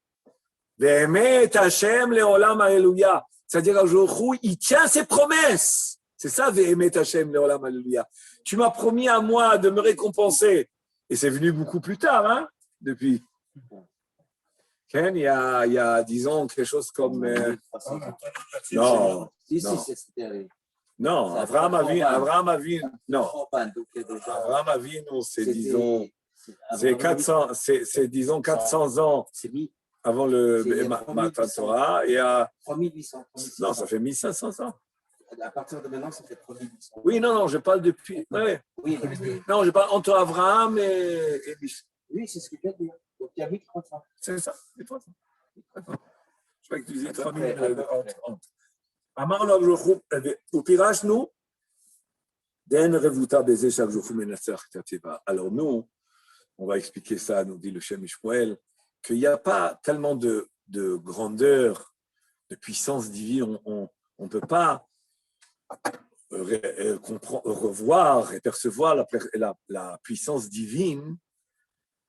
Ve'emet Hashem le'olam ha'eluya. C'est-à-dire qu'aujourd'hui, il tient ses promesses. C'est ça, Ve'emet Hashem le'olam ha'eluya. Tu m'as promis à moi de me récompenser. Et c'est venu beaucoup plus tard, hein, depuis. Il y a, disons, quelque chose comme... Non, non, Abraham Avinu, non. Abraham Avinu, c'est, disons, c'est 400, c'est, disons, 400 ans avant le Matan Torah. Et à... 3800. Non, ça fait 1500 ans. À partir de maintenant, ça fait 3800. Oui, non, je parle depuis... Ouais. Oui. Non, je parle entre Abraham et Oui, c'est ce que je veux dire. Donc, il y a 1300. C'est ça, 1300. Je crois que tu disais 3030. Amar lo Baruch Hu, upirashnu den revuta beze shak jofu menasser tateva. Alors nous, on va expliquer ça, nous dit le Shem Shmuel, qu'il n'y a pas tellement de grandeur, de puissance divine. On ne peut pas revoir et percevoir la puissance divine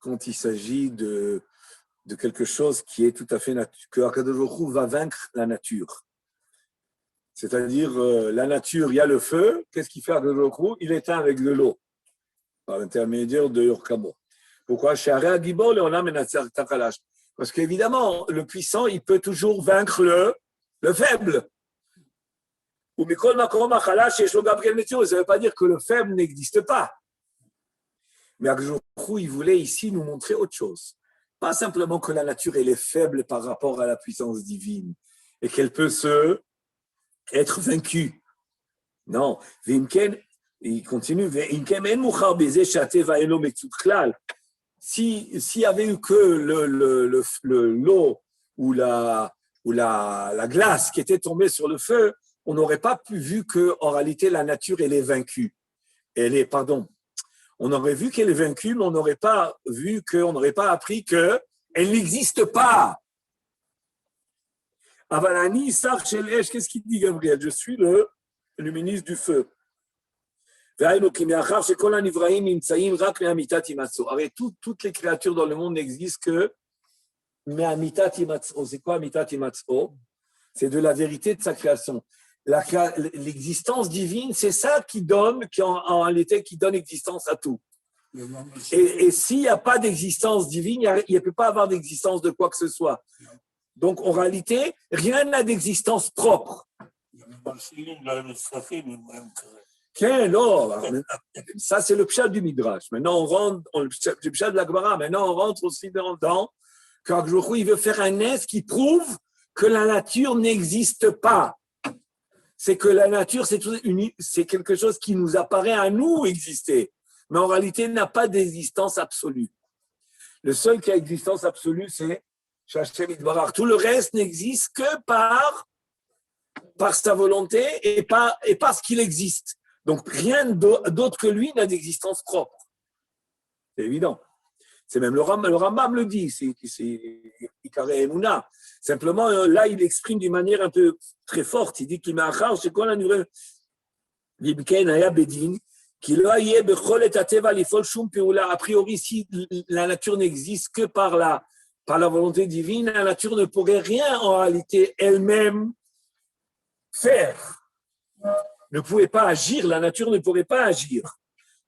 quand il s'agit de quelque chose qui est tout à fait que Akadosh Baruch Hu va vaincre la nature. C'est-à-dire, la nature, il y a le feu, qu'est-ce qu'il fait Akadosh Baruch Hu? Il éteint avec de l'eau, par l'intermédiaire de Yorkamo. Pourquoi? Parce qu'évidemment, le puissant, il peut toujours vaincre le faible. Ça ne veut pas dire que le faible n'existe pas. Mais Akadosh Baruch Hu, il voulait ici nous montrer autre chose. Pas simplement que la nature elle est faible par rapport à la puissance divine et qu'elle peut être vaincue. Non. Il continue. S'il y avait eu que l'eau ou la glace qui était tombée sur le feu, on n'aurait pas pu vu qu'en réalité la nature elle est vaincue. On aurait vu qu'elle est vaincue, mais on n'aurait pas appris qu'elle n'existe pas. Avalani, Sar Shelesh, qu'est-ce qu'il dit, Gabriel? Je suis le ministre du feu. Toutes les créatures dans le monde n'existent que Me'amitat Imatso. C'est quoi Amitat Imatso? c'est de la vérité de sa création. L'existence divine, c'est ça qui donne, en réalité, qui donne existence à tout. Et s'il n'y a pas d'existence divine, il ne peut pas avoir d'existence de quoi que ce soit. Donc, en réalité, rien n'a d'existence propre. Ça, c'est le pshat du Midrash. Maintenant, on rentre, le pshat de la Gemara. Maintenant, on rentre aussi dedans. Car il veut faire un nes qui prouve que la nature n'existe pas. C'est que la nature, c'est quelque chose qui nous apparaît à nous exister. Mais en réalité, n'a pas d'existence absolue. Le seul qui a existence absolue, c'est Hashem Yitbarach. Tout le reste n'existe que par sa volonté et parce qu'il existe. Donc, rien d'autre que lui n'a d'existence propre. C'est évident. C'est même le Rambam le dit, c'est Ikarei Emouna. Simplement, là, il exprime d'une manière un peu très forte. Il dit qu'il m'a achar, c'est quoi la nouvelle Libken Aya Bedin, qu'il a yé bechol et ateva lifol shum peula. A priori, si la nature n'existe que par la volonté divine, la nature ne pourrait rien en réalité elle-même faire. Ne pouvait pas agir, la nature ne pourrait pas agir.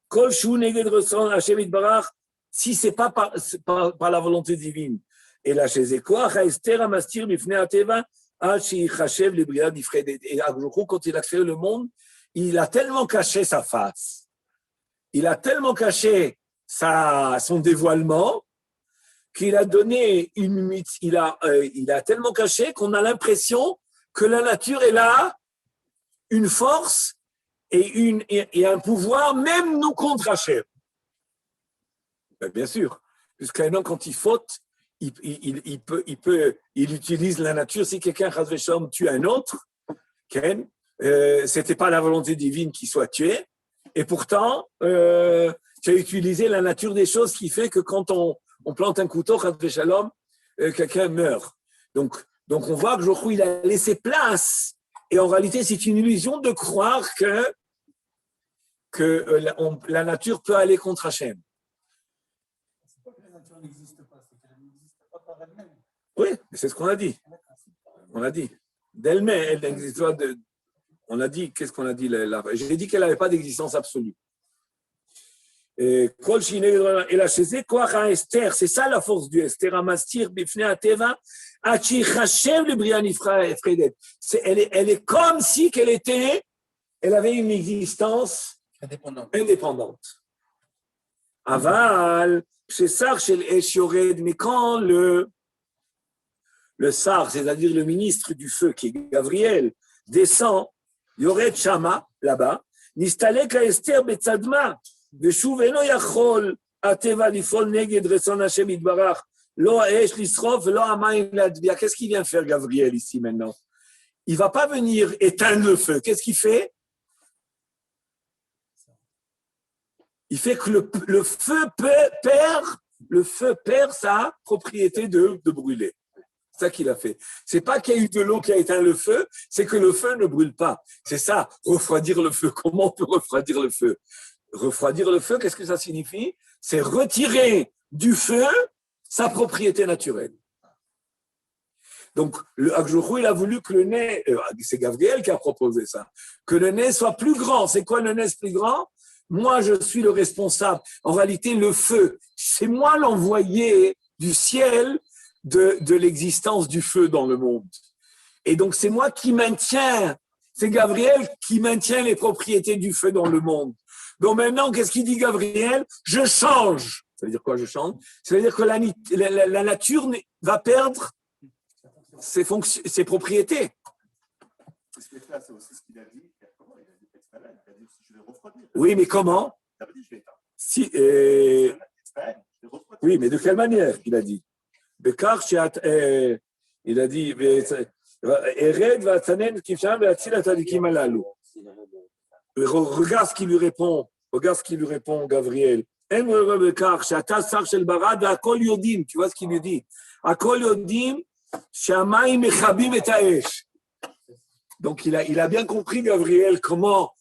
Kol shu neged ressent Hashem Yitbarach, si ce n'est pas par la volonté divine. Et là, chez Ekoach, Esther Amastir, Bifne Ateva, Hachi Chachev, les Briades d'Ifred. Et Agjochou, quand il a créé le monde, il a tellement caché sa face, il a tellement caché son dévoilement, qu'il a donné il a tellement caché qu'on a l'impression que la nature est là, une force et un pouvoir, même nous contre Hachem. Ben, bien sûr, puisqu'un homme, quand il faute, il utilise la nature. Si quelqu'un, Chas v'Shalom, tue un autre, c'était pas la volonté divine qu'il soit tué, et pourtant, tu as utilisé la nature des choses qui fait que quand on plante un couteau, Chas v'Shalom, quelqu'un meurt. Donc on voit que Jochou, il a laissé place, et en réalité, c'est une illusion de croire que la nature peut aller contre Hachem. N'existe pas, c'est qu'elle n'existe pas par elle-même. Oui, c'est ce qu'on a dit. On a dit. D'elle-même, elle n'existe pas. On a dit, qu'est-ce qu'on a dit là? J'ai dit qu'elle n'avait pas d'existence absolue. Et la chez quoi Esther, c'est ça la force du Esther, Amastir, Bifne Ateva, Achi Chachev, le Brian Ifredet. Elle est comme si elle avait une existence indépendante. Aval, c'est Sar chez l'Eshored, mais quand le Sar, c'est-à-dire le ministre du feu, qui est Gabriel, descend, Yored Shama, là-bas, Nistalek a Esther Betzadma, Veshuv eno yachol, Ateva lifol neged reson Hashem Yitbarach, Lo ha'esh lisrof, lo ha'mayim ladbia. Qu'est-ce qu'il vient faire, Gabriel, ici, maintenant? Il ne va pas venir éteindre le feu. Qu'est-ce qu'il fait? Il fait que le feu perd sa propriété de brûler. C'est ça qu'il a fait. C'est pas qu'il y a eu de l'eau qui a éteint le feu, c'est que le feu ne brûle pas. C'est ça, refroidir le feu. Comment on peut refroidir le feu? Refroidir le feu, qu'est-ce que ça signifie? C'est retirer du feu sa propriété naturelle. Donc, le Akjochou, il a voulu que le nez, c'est Gabriel qui a proposé ça, que le nez soit plus grand. C'est quoi le nez plus grand? Moi, je suis le responsable. En réalité, le feu, c'est moi l'envoyé du ciel de l'existence du feu dans le monde. Et donc, c'est moi qui maintiens, c'est Gabriel qui maintient les propriétés du feu dans le monde. Donc maintenant, qu'est-ce qu'il dit Gabriel? Je change. Ça veut dire quoi, je change? Ça veut dire que la nature va perdre ses propriétés. C'est aussi ce qu'il a dit. Il a dit je vais refroidir. Oui, mais comment? Si, oui, mais de quelle manière il a dit? Il a dit regarde ce qu'il lui répond. Regarde ce qu'il lui répond, Gabriel. Tu vois ce qu'il lui dit? Donc, il a bien compris, Gabriel, comment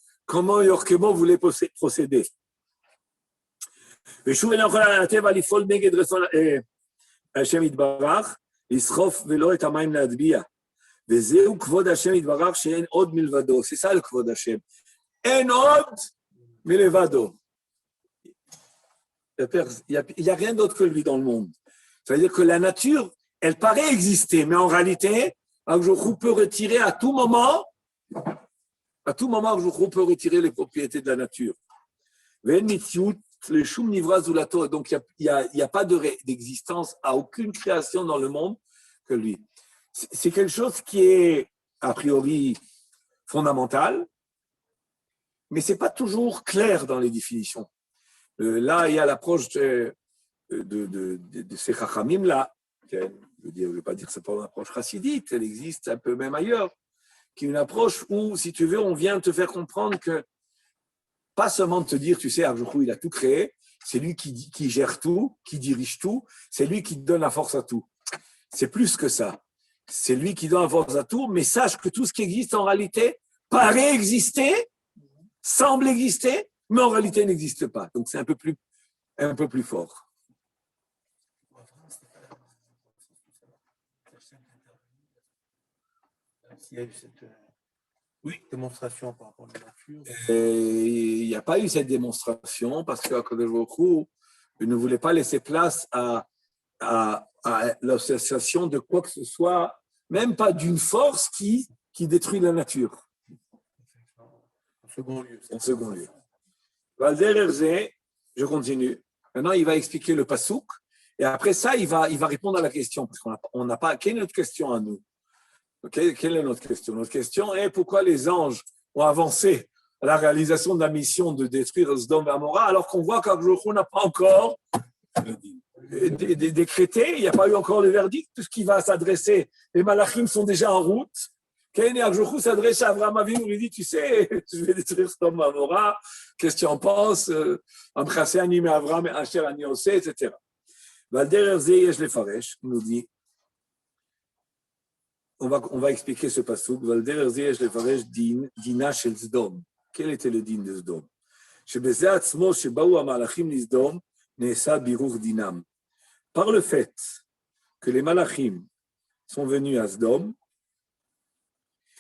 Yorkemon voulait procéder. וזהו כבוד השם יתברך שאין עוד מלבדו. C'est ça le כבוד השם. אין עוד מלבדו. Il n'y a rien d'autre que lui dans le monde. Ça veut dire que la nature, elle paraît exister, mais en réalité, Akjouchou peut retirer à tout moment, Akjouchou peut retirer les propriétés de la nature. Donc, il n'y a pas d'existence à aucune création dans le monde que lui. C'est quelque chose qui est a priori fondamental, mais ce n'est pas toujours clair dans les définitions. Là, il y a l'approche de ces chachamim-là. Je ne vais pas dire que ce n'est pas une approche chassidite, elle existe un peu même ailleurs, qui est une approche où, si tu veux, on vient te faire comprendre que, pas seulement de te dire, tu sais, Akjouchou, il a tout créé, c'est lui qui gère tout, qui dirige tout, c'est lui qui donne la force à tout. C'est plus que ça. C'est lui qui donne la force à tout, mais sache que tout ce qui existe en réalité paraît exister, semble exister, mais en réalité n'existe pas. Donc c'est un peu plus fort. S'il y a eu cette démonstration par rapport à la nature. Il n'y a pas eu cette démonstration parce que Akadosh Baruch Hu ne voulait pas laisser place à l'association de quoi que ce soit, même pas d'une force qui détruit la nature. En second lieu. En second lieu. Valder Herzé, je continue. Maintenant, il va expliquer le pasouk et après ça, il va répondre à la question parce qu'on n'a pas. Quelle est notre question à nous? Quelle est notre question? Notre question est pourquoi les anges ont avancé à la réalisation de la mission de détruire Sodome et Amora alors qu'on voit qu'Akjouchou n'a pas encore décrété, il n'y a pas eu encore le verdict, tout ce qui va s'adresser. Les malachim sont déjà en route. Ken et Akjouchou s'adresse à Abraham Avinu, lui dit, tu sais, je vais détruire Sodome et Amora, qu'est-ce que tu en penses? Amchasé animé Abraham et Asher Aniosé, etc. Valder Herzé Yesh Lefaresh nous dit, on va expliquer ce passouk. Valder Herzé Yesh Lefaresh dina shel Sdom. Quel était le din de Sdom? Shebezeh atzmo shebaou hamalachim lisdom ne'esa birur dinam. Par le fait que les malachim sont venus à Sdom,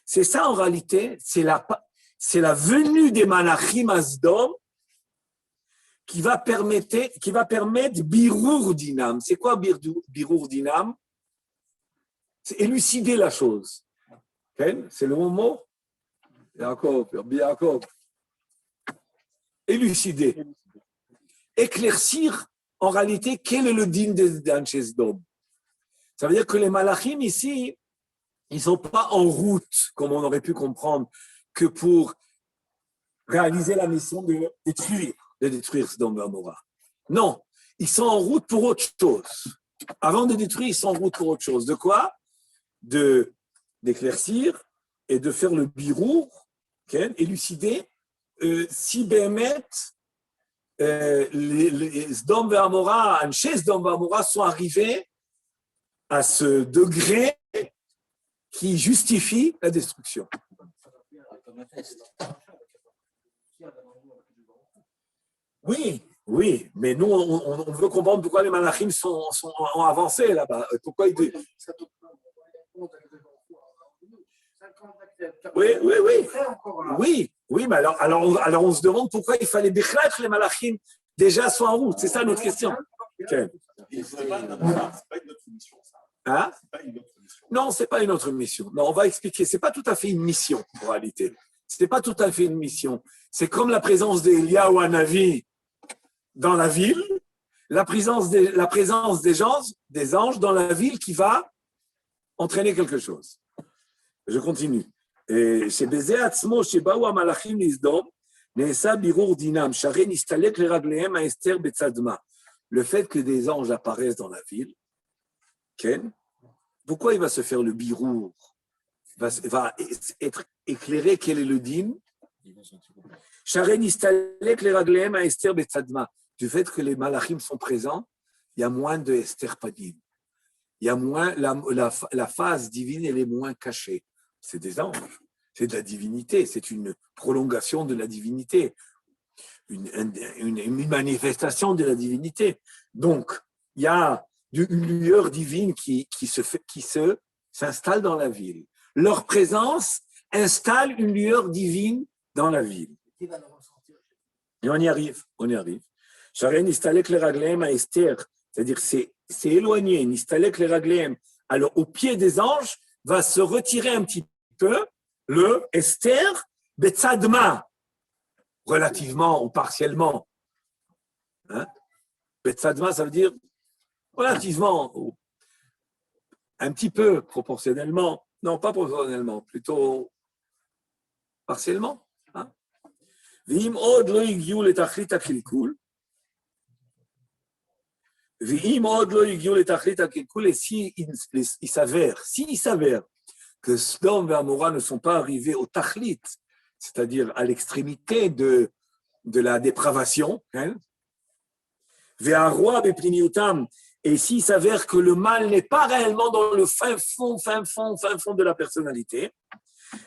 c'est ça en réalité, c'est la venue des malachim à Sdom qui va permettre birur dinam. C'est quoi birur dinam? C'est élucider la chose. Okay? C'est le bon mot? Yaakov. Élucider. Éclaircir, en réalité, quel est le din d'Anchez Sdom. Ça veut dire que les malachim ici, ils ne sont pas en route, comme on aurait pu comprendre, que pour réaliser la mission de détruire Sdom et Amora. Non, ils sont en route pour autre chose. Avant de détruire, ils sont en route pour autre chose. De quoi? D'éclaircir et de faire le birou, élucider si Béhémet, les Sdom et Amora, Anshé Sdom et Amora sont arrivés à ce degré qui justifie la destruction. Oui, mais nous, on veut comprendre pourquoi les malachim ont avancé là-bas. Pourquoi ils... Oui, mais alors on se demande pourquoi il fallait déclarer que les malachim déjà soient en route. C'est ça notre question. Okay. C'est pas une autre mission, ça. Hein? C'est pas une autre mission. Non, c'est pas une autre mission. Non, on va expliquer. C'est pas tout à fait une mission en réalité. C'est pas tout à fait une mission. C'est comme la présence d'Elia ou Hanavi dans la ville, la présence des anges dans la ville qui va entraîner quelque chose. Je continue. שבזה עצמו שבאו המלאכים לסדום, נעשה בירור דינם, שהרי נסתלק לרגליהם ההסתר בצד מה. Le fait que des anges apparaissent dans la ville, Ken, pourquoi il va se faire le birour? Va être éclairé quel est le din? שהרי נסתלק לרגליהם ההסתר בצד מה. Du fait que les malachim sont présents, il y a moins de Esther Padim. Il y a moins, la phase divine, elle est moins cachée. C'est des anges, c'est de la divinité, c'est une prolongation de la divinité, une manifestation de la divinité. Donc, il y a une lueur divine qui s'installe dans la ville. leur présence installe une lueur divine dans la ville. Qui va le ressentir? Et on y arrive, on y arrive. Sharen nistalek le ragleim à Esther, c'est-à-dire c'est éloigné, nistalek le ragleim. Alors au pied des anges va se retirer un petit peu le Esther betzadma, relativement ou partiellement. Hein? Betzadma, ça veut dire relativement, ou un petit peu proportionnellement. Non, pas proportionnellement, plutôt partiellement. Hein? V'im od lo igiu letachlit hakilkul. V'im od lo igiu letachlit hakilkul. Et s'il s'avère que Sodome et Amora ne sont pas arrivés au tachlit, c'est-à-dire à l'extrémité de la dépravation, hein? Ve'aroi bepnimiutam. Et s'il s'avère que le mal n'est pas réellement dans le fin fond de la personnalité,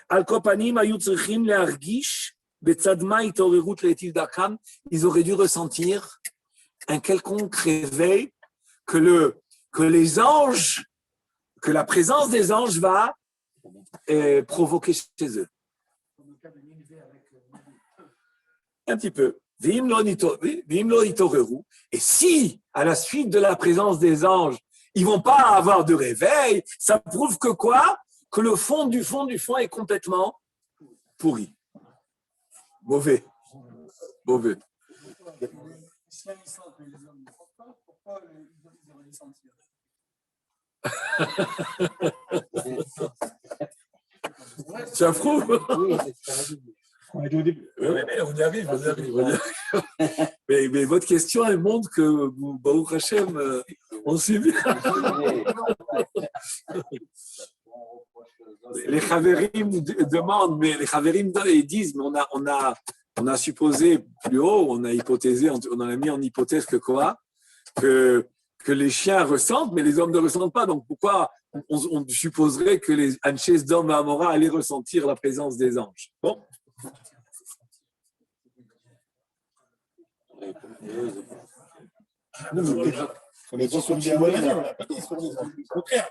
al kopanim ayu tzrichim lehargish betzadma itorerut le'etiv dakam, ils auraient dû ressentir un quelconque réveil que les anges, que la présence des anges va provoquer chez eux. Un petit peu. V'im lo itoreru. Et si, à la suite de la présence des anges, ils vont pas avoir de réveil, ça prouve que quoi? Que le fond du fond est complètement pourri. Mauvais. Si ils sentent que les hommes ne font pas, pourquoi ils devraient les sentir? C'est affreux. Oui, c'est On est au début. Oui, on y arrive. Mais votre question, elle montre que Baruch Hashem, on suit bien. Les Chaverim demandent, mais les Chaverim ils disent, mais on a supposé plus haut, on a hypothésé, on en a mis en hypothèse que quoi? Que les chiens ressentent, mais les hommes ne ressentent pas. Donc pourquoi on supposerait que les Anches d'hommes à Amora allaient ressentir la présence des anges? Bon. Mais ils sont sortis on n'a pas dit ils sont les anges. Au contraire.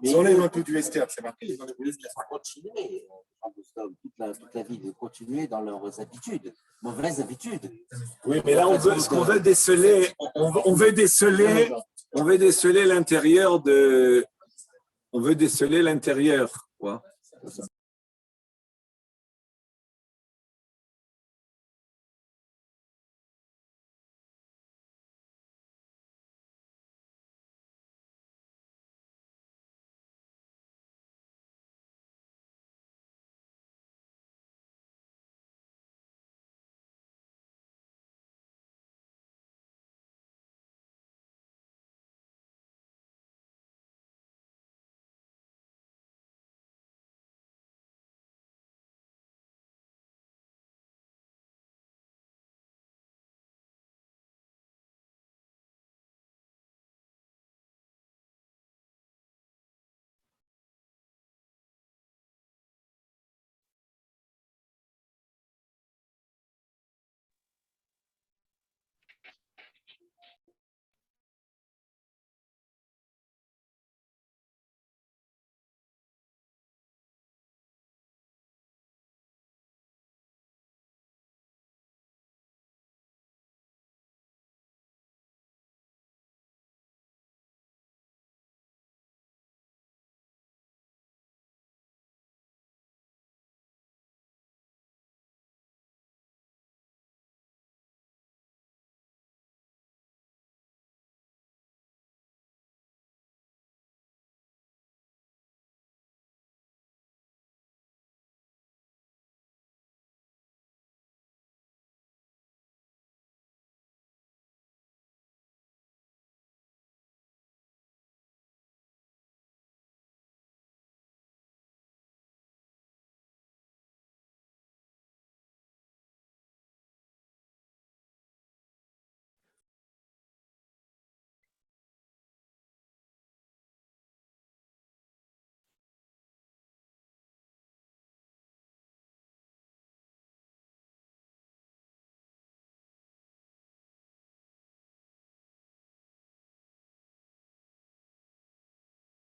Ils enlèvent un peu du Esther, c'est marqué. Ils enlèvent du Esther. continuer, toute la vie, de continuer dans leurs habitudes, mauvaises habitudes. Oui, mais là, ce qu'on veut déceler, on veut déceler l'intérieur de. On veut déceler l'intérieur, quoi.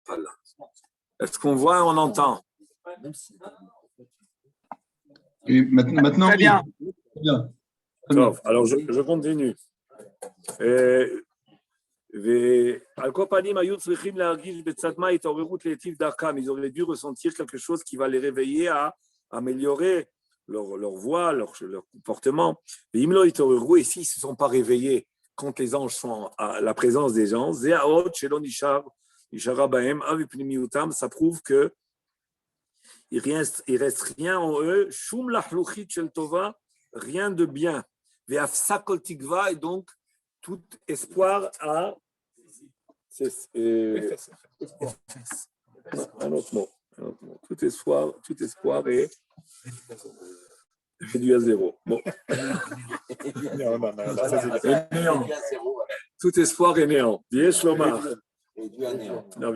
Voilà. Est-ce qu'on voit, on entend? Même si. Et maintenant, Très bien. oui. Très bien. Très bien. טוב, alors je continue. ועל כל פנים היו צריכים להרגיש בצד מה התעוררות להיטיב דרכם, ils auraient dû ressentir quelque chose qui va les réveiller à améliorer leur voix, leur comportement. Et ils ne s'ils ne se sont pas réveillés quand les anges sont à la présence des gens, ça prouve que il reste rien en eux, rien de bien. Et donc, tout espoir à... un autre mot. Tout espoir est réduit à zéro. Bon. Néant. Tout espoir est néant. Yesh lomar. Réduit à néant. Non,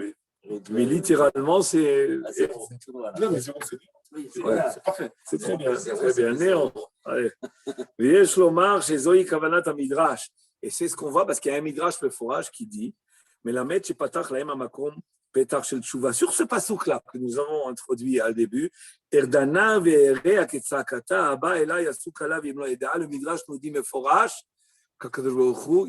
mais littéralement, c'est... Non, mais zéro, c'est Ouais. c'est parfait. C'est très bien, néant. Allez. Yesh lomar chez Zoï Kavanat Midrash. Et c'est ce qu'on voit parce qu'il y a un Midrash Meforach qui dit mais la Met chez Patach Lahem Amakom Petach Shel Tshuva. Sur ce passouk-là que nous avons introduit au début, Erdana ve'ere aketzakata Abba Elai Asukala v'imlo Eda. Le Midrash nous dit Meforach qu'Akadosh Baruch Hu,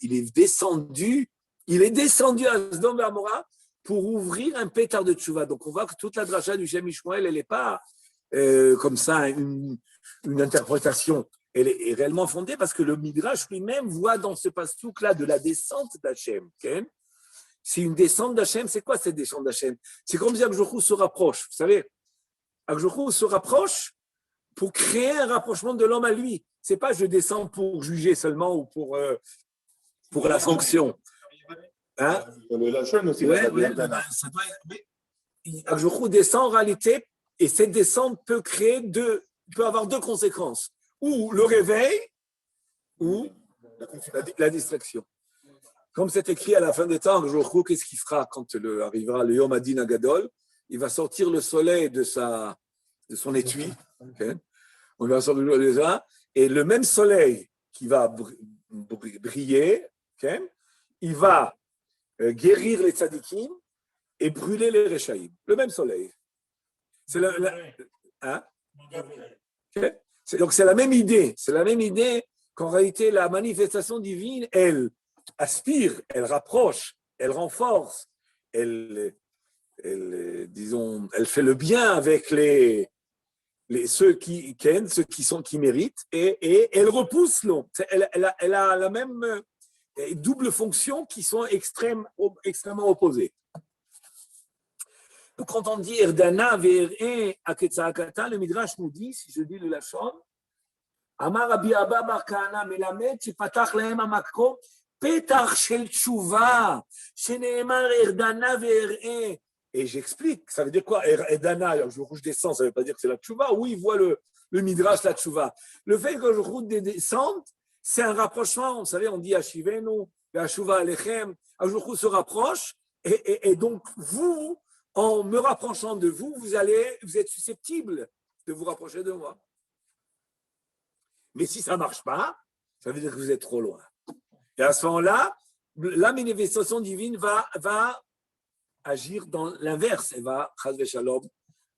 il est descendu à Sdom et Amora pour ouvrir un pétard de Tshuva. Donc on voit que toute la dracha du Shem Ishmael, elle n'est pas comme ça une interprétation. Elle est réellement fondée parce que le Midrash lui-même voit dans ce passouk-là de la descente d'Hachem. Okay? C'est une descente d'Hachem. C'est quoi cette descente d'Hachem? C'est comme si Akdosh Baruch Hu se rapproche. Vous savez, Akdosh Baruch Hu se rapproche pour créer un rapprochement de l'homme à lui. C'est pas je descends pour juger seulement ou pour la sanction. Hein? La chaîne aussi. Akdosh Baruch Hu descend en réalité et cette descente peut avoir deux conséquences. Ou le réveil, ou la distraction. Comme c'est écrit à la fin des temps, qu'est-ce qu'il fera quand arrivera le Yom Hadin Agadol? Il va sortir le soleil de son étui. Okay? On va sortir le soleil, et le même soleil qui va briller, okay? Il va guérir les tzadikim et brûler les réchaïm. Le même soleil. C'est hein? Okay? Donc c'est la même idée. C'est la même idée qu'en réalité la manifestation divine, elle aspire, elle rapproche, elle renforce, elle fait le bien avec ceux qui méritent et elle repousse l'autre. Elle a la même double fonction qui sont extrêmement opposées. Donc, quand on dit Erdana ve'er'e aketzakata, le Midrash nous dit, si je dis le Lachon, Amar Rabbi Abba bar Kahana melamed shepatach lahem hamakom petach shel tshuva sheneemar Erdana ve'er'e. Et j'explique, ça veut dire quoi? Erdana, je descends, ça ne veut pas dire que c'est la tshuva. Oui, il voit le Midrash, la tshuva. Le fait que je descende, c'est un rapprochement. Vous savez, on dit Ashivenu, Ashuva Alechem, je se rapproche, et donc vous, en me rapprochant de vous, vous êtes susceptible de vous rapprocher de moi. Mais si ça ne marche pas, ça veut dire que vous êtes trop loin. Et à ce moment-là, la manifestation divine va agir dans l'inverse. Elle va, chas v'shalom,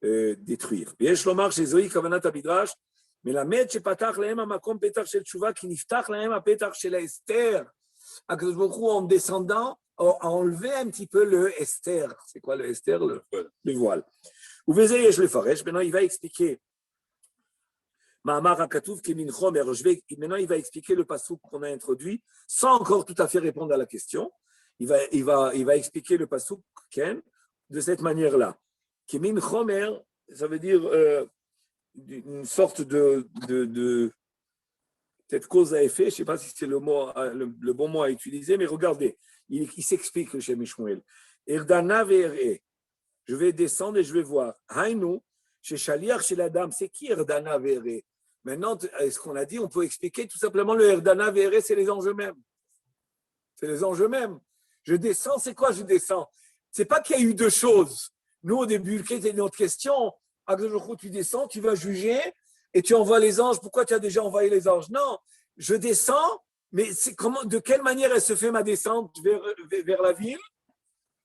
détruire. Yesh lomar chez Zoï kavanat midrash, mais la med shepatach lahem hamakom petach shel tshuva ki niftach lahem hapetach shel Esther. Akadosh Baruch Hu, en descendant, a enlevé un petit peu le Esther. C'est quoi le Esther? Le voile. Maintenant, il va expliquer. Maintenant, il va expliquer le passouk qu'on a introduit, sans encore tout à fait répondre à la question. Il va expliquer le passouk de cette manière-là. Kemin chomer, ça veut dire une sorte de peut-être cause à effet. Je ne sais pas si c'est le bon mot à utiliser, mais regardez. Il s'explique le Shem Ishmael. Erdana ve'er'e. Je vais descendre et je vais voir. Haïnou, chez Shaliach, chez la dame, c'est qui Erdana ve'er'e? Maintenant, ce qu'on a dit, on peut expliquer tout simplement le Erdana ve'er'e, c'est les anges eux-mêmes. C'est les anges eux-mêmes. Je descends, c'est quoi je descends? C'est pas qu'il y a eu deux choses. Nous, au début, c'était notre question. Tu descends, tu vas juger et tu envoies les anges. Pourquoi tu as déjà envoyé les anges? Non, je descends. Mais de quelle manière elle se fait ma descente vers la ville?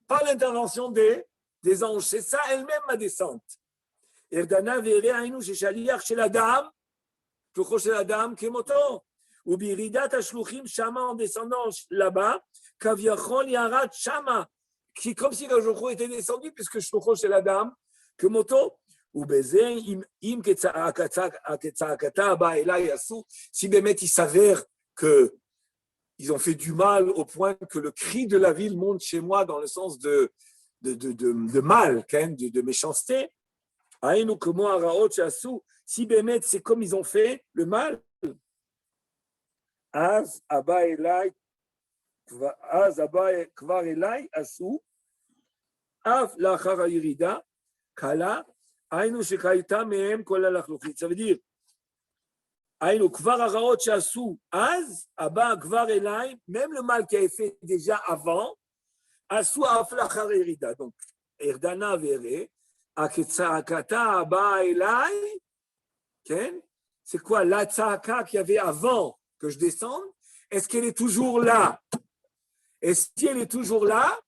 Par l'intervention des des anges. C'est ça elle-même ma descente. Erdana verre ainu sheshaliach shel adam, shlucho shel adam kemoto. Ou biridat ashluchim shama en descendant là-bas, kaviachol yarat shama, qui comme si le jour était descendu puisque shlucho shel adam kemoto. Ou baiser im ketzaakata ba elai asu. Si Bémet il s'avère que ils ont fait du mal au point que le cri de la ville monte chez moi dans le sens de mal, quand même, de méchanceté. Si Bémet, c'est comme ils ont fait le mal, Az Abba Elai Kvar Elai Asu, Av Lachar Ayirida, Kala, Ainu Shekaita Mehem Kola Lachluchit. Ça veut dire, Aïno, kvar haraot chasu, az, abba, kvar elai, même le mal qui a été fait déjà avant, asu aflachar erida. Donc, erdana vere, aketzaakata abba elai, c'est quoi la tzaka qu'il y avait avant que je descende? Est-ce qu'elle est toujours là? Et si elle est toujours là,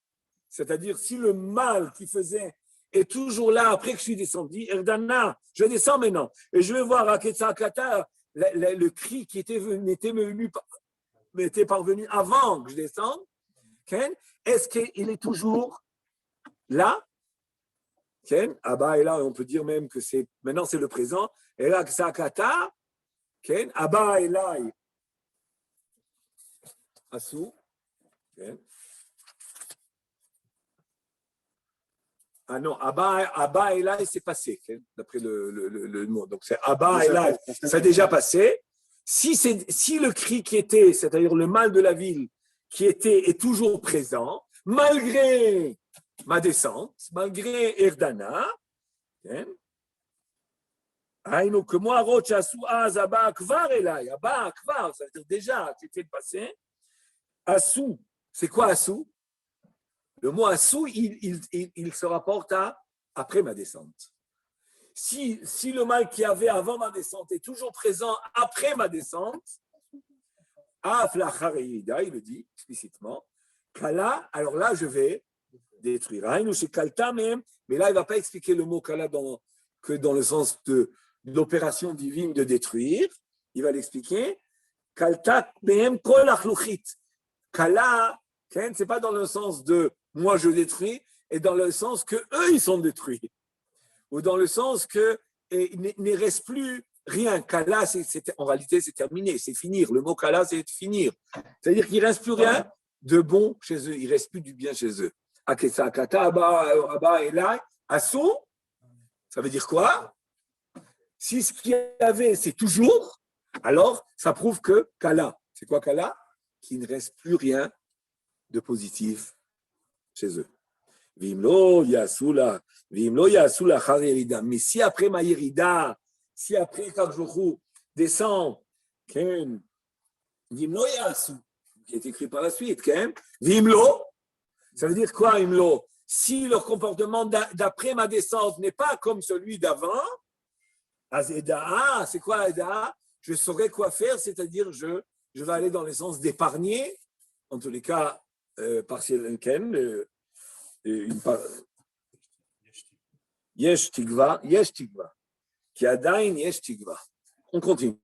c'est-à-dire si le mal qu'il faisait est toujours là après que je suis descendu, erdana, je descends maintenant, et je vais voir aketzaakata, le cri qui était parvenu avant que je descende, est-ce qu'il est toujours là? Abba est là, on peut dire même que maintenant c'est le présent. Et là, Ksakata, Abba est là, Asu. Ah non, Abba est là et c'est passé, d'après le mot. Donc c'est Abba est là, ça a déjà passé. Si le cri qui était, c'est-à-dire le mal de la ville, qui était est toujours présent, malgré ma descente, malgré Erdana, Aïno que moi, Rochasu Az Abba Akvar est là, Abba Akvar, ça veut dire déjà, c'était passé. Asu, c'est quoi Asu? Le mot assou, il se rapporte à après ma descente. Si le mal qu'il y avait avant ma descente est toujours présent après ma descente, il le dit explicitement, Kala, alors là je vais détruire. Mais là il ne va pas expliquer le mot Kala que dans le sens de l'opération divine de détruire. Il va l'expliquer. Kalta mehem kol achluchit. Kala, ce n'est pas dans le sens de moi je détruis, et dans le sens que eux ils sont détruits, ou dans le sens que il ne reste plus rien. Kala, en réalité c'est terminé, c'est finir. Le mot kala c'est finir, c'est-à-dire qu'il ne reste plus rien de bon chez eux, il ne reste plus du bien chez eux. Aketsakata Abba Elai Asu, ça veut dire quoi? Si ce qu'il y avait c'est toujours, alors ça prouve que kala, c'est quoi kala? Qu'il ne reste plus rien de positif chez eux. Vimlo yasula char yerida. Mais si après ma yerida, si après quand je descend, vimlo yasu, qui est écrit par la suite, vimlo, ça veut dire quoi vimlo? Si leur comportement d'après ma descente n'est pas comme celui d'avant, c'est quoi Eda? Je saurais quoi faire, c'est-à-dire je vais aller dans le sens d'épargner, en tous les cas, partiellement, Yesh Tigva, qui adain Yesh Tigva. On continue.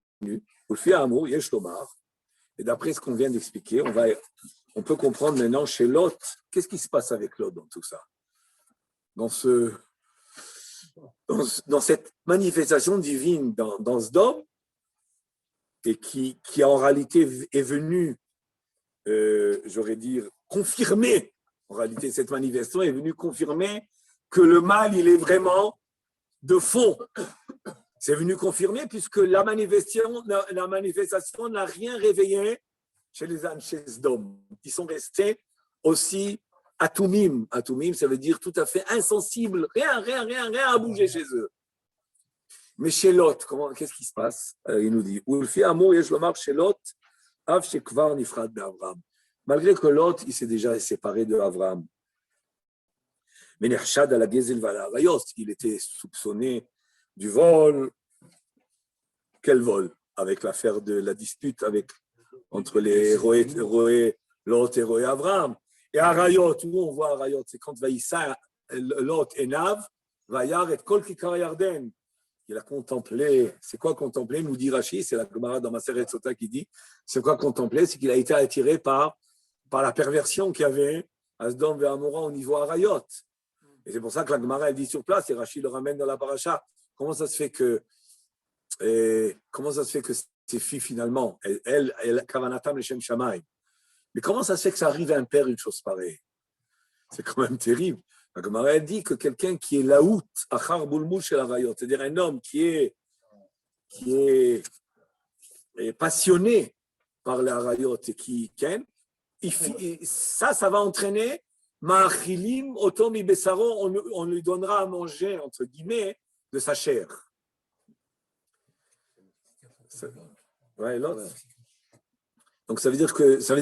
Au fur et à mesure, Yesh Lomar. Et d'après ce qu'on vient d'expliquer, on peut comprendre maintenant chez Lot, qu'est-ce qui se passe avec Lot dans tout ça? Dans cette manifestation divine dans ce dôme, et qui en réalité est venue, j'aurais dire, confirmer, en réalité cette manifestation est venue confirmer que le mal, il est vraiment de fond. C'est venu confirmer puisque la manifestation n'a rien réveillé chez les âmes, chez Sdom. Ils sont restés aussi atumim. Atumim, ça veut dire tout à fait insensibles. Rien à bouger chez eux. Mais chez Lot, qu'est-ce qui se passe? Il nous dit, Ulfi Amour Yeshlomar chez Lot, Av Shekvar Nifrad d'Avram. Malgré que Lot, il s'est déjà séparé de Avram. Mais Nershad à la Gezel Valarayos, il était soupçonné du vol. Quel vol? Avec l'affaire de la dispute entre les Roé, Lot et Roé Avram. Et Arayot, où on voit Arayot, c'est quand Vaïssa, Lot Enav, Vayar et Kol Kikar Yarden. Il a contemplé. C'est quoi contempler? Nous dit Rashi, c'est la camarade dans Maseret Sota qui dit c'est quoi contempler? C'est qu'il a été attiré par la perversion qu'il y avait à Sdom et Amora au niveau Arayot. Et c'est pour ça que la Gemara elle dit sur place, et Rashi le ramène dans la paracha. Comment ça se fait que ces filles finalement, elles Kavanatam Leshem Shamaim. Mais comment ça se fait que ça arrive à un père une chose pareille? C'est quand même terrible. La Gemara elle dit que quelqu'un qui est laout, achar boulmou chez la Arayot, c'est-à-dire un homme qui est passionné par les Arayot et qui ça va entraîner Ma'achilim otomi besaro, on lui donnera à manger, entre guillemets, de sa chair. Ouais, l'autre. Donc ça veut dire que c'est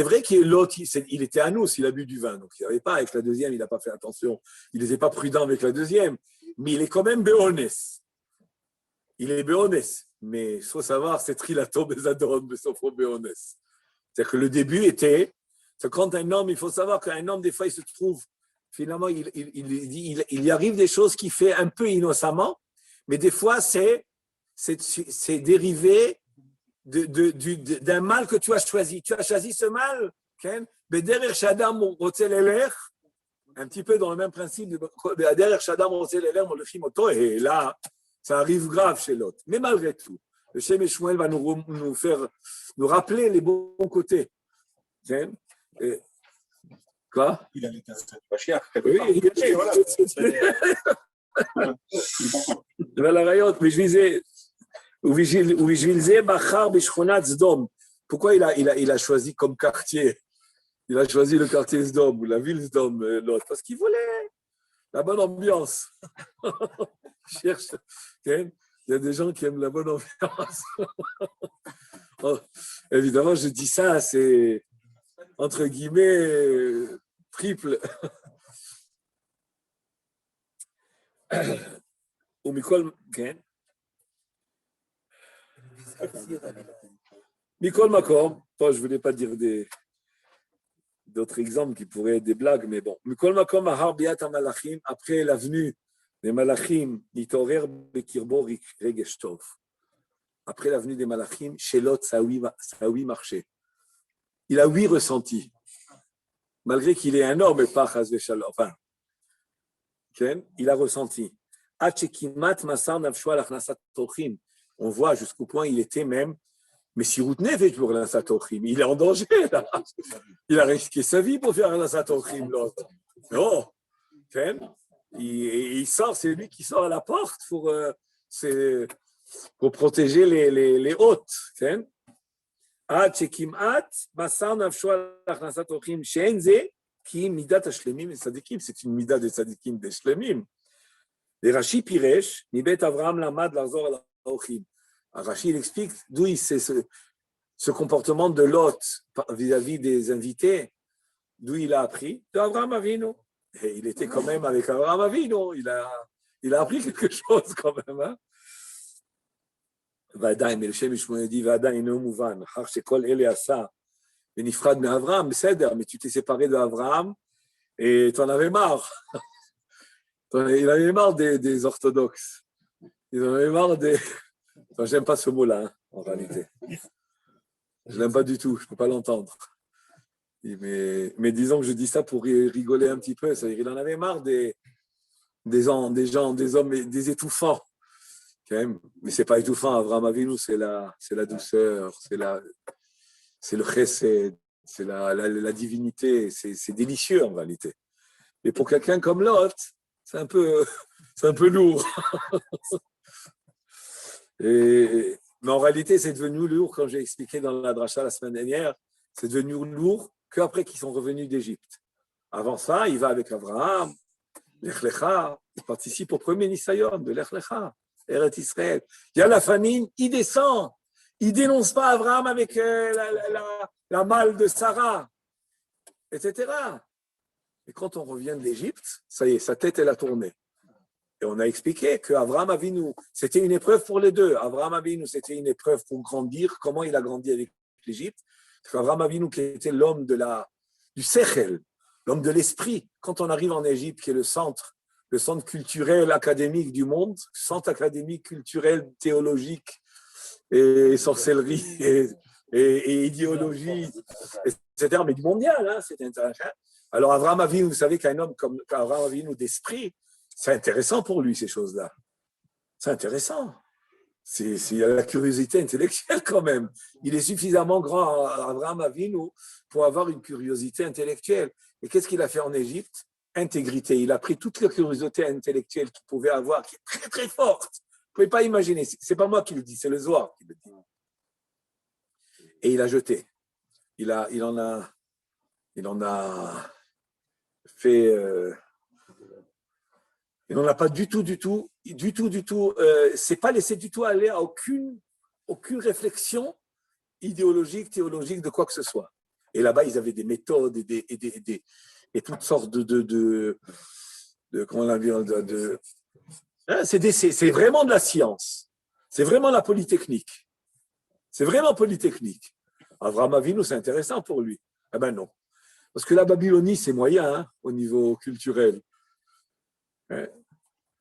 vrai que l'autre, il était à nous s'il a bu du vin. Donc il n'avait pas avec la deuxième, il n'a pas fait attention. Il n'était pas prudent avec la deuxième. Mais il est quand même béonès. Il est béonès. Mais il faut savoir, c'est trilato bezadron besofro béonès. C'est-à-dire que le début était, c'est quand un homme, il faut savoir qu'un homme, des fois, il se trouve, finalement, il y arrive des choses qu'il fait un peu innocemment, mais des fois, c'est dérivé d'un mal que tu as choisi. Tu as choisi ce mal, Ken, Bederer Shadam Rotzelelech, un petit peu dans le même principe, Bederer Shadam Rotzelelech, et là, ça arrive grave chez l'autre. Mais malgré tout, le Shem Shmuel va nous rappeler les bons côtés. Quoi? Il a l'étincelle. Pas cher. Oui, voilà. Mais je disais, pourquoi il a choisi comme quartier? Il a choisi le quartier Sdom ou la ville Sdom, l'autre, parce qu'il voulait la bonne ambiance. Cherche. Il y a des gens qui aiment la bonne ambiance. Oh, évidemment, je dis ça, c'est entre guillemets triple. Ou Mikol Makom, je ne voulais pas dire d'autres exemples qui pourraient être des blagues, mais bon. Mikol Makom, Ahar Biat HaMalachim, après la venue des Malachim, Nitorer Bekirbo Regesh Tov. Après la venue des Malachim, chez Lot, ça a oui marché. Il a oui ressenti. Malgré qu'il est un homme et pas Chas Veshalom. Enfin, il a ressenti. On voit jusqu'au point il était même, mais si Routnev pour l'Ansatochim, il est en danger là. Il a risqué sa vie pour faire l'Ansatochim, l'autre. Non. Il sort, c'est lui qui sort à la porte pour protéger les hôtes. C'est une mida de tzadikim des shlemim. Les Rashi Piresh, Nibet Avraham Lamad Larzor al-Ochim. Rashi il explique d'où c'est ce comportement de Lot vis-à-vis des invités, d'où il a appris de Avraham Avinu. Et il était quand même avec Avraham Avinu, il a appris quelque chose quand même. Hein? Vadaï, mais le Shem Shmuel dit Vadaï no mouvan, har shekol ele asa, benifrad me Avraham, mais tu t'es séparé d'Avraham et tu en avais marre. Il avait marre des orthodoxes. Il en avait marre des. Enfin, j'aime pas ce mot-là, hein, en réalité. Je l'aime pas du tout, je peux pas l'entendre. Mais disons que je dis ça pour rigoler un petit peu. C'est-à-dire, il en avait marre des hommes, des étouffants. Quand même. Mais c'est pas étouffant. Avraham Avinu, c'est la douceur, c'est le chesed, c'est la divinité. C'est délicieux en réalité. Mais pour quelqu'un comme Lot, c'est un peu lourd. Mais en réalité, c'est devenu lourd, comme j'ai expliqué dans la dracha la semaine dernière, c'est devenu lourd qu'après qu'ils sont revenus d'Égypte. Avant ça, il va avec Abraham, Lech Lecha, il participe au premier Nisayon de Lech Lecha, Eret Israël. Il y a la famine, il descend. Il ne dénonce pas Abraham avec la malle de Sarah, etc. Et quand on revient de l'Égypte, ça y est, sa tête, elle a tourné. Et on a expliqué qu'Avraham Avinu, c'était une épreuve pour les deux. Avraham Avinu, c'était une épreuve pour grandir. Comment il a grandi avec l'Égypte? Parce qu'Avraham Avinu, qui était l'homme du Sechel, l'homme de l'esprit. Quand on arrive en Égypte, qui est le centre culturel académique du monde, centre académique culturel théologique et sorcellerie et idéologie, etc., mais du mondial, hein, c'est intéressant. Alors Abraham Avinu, vous savez qu'un homme comme Abraham Avinu d'esprit, c'est intéressant pour lui, ces choses-là. C'est intéressant. Il y a la curiosité intellectuelle quand même. Il est suffisamment grand, Abraham Avinu, pour avoir une curiosité intellectuelle. Et qu'est-ce qu'il a fait en Égypte? Intégrité. Il a pris toute la curiosité intellectuelle qu'il pouvait avoir, qui est très très forte. Vous ne pouvez pas imaginer. C'est pas moi qui le dis, c'est le Zohar qui le dit. Et il a jeté. Il en a fait. Il n'en a pas du tout. C'est pas laissé du tout aller à aucune réflexion idéologique, théologique de quoi que ce soit. Et là-bas, ils avaient des méthodes et toutes sortes de comment on a dit, c'est vraiment de la science. C'est vraiment la polytechnique. C'est vraiment polytechnique. Avraham Avinu, c'est intéressant pour lui. Eh ben non. Parce que la Babylonie, c'est moyen hein, au niveau culturel. Hein?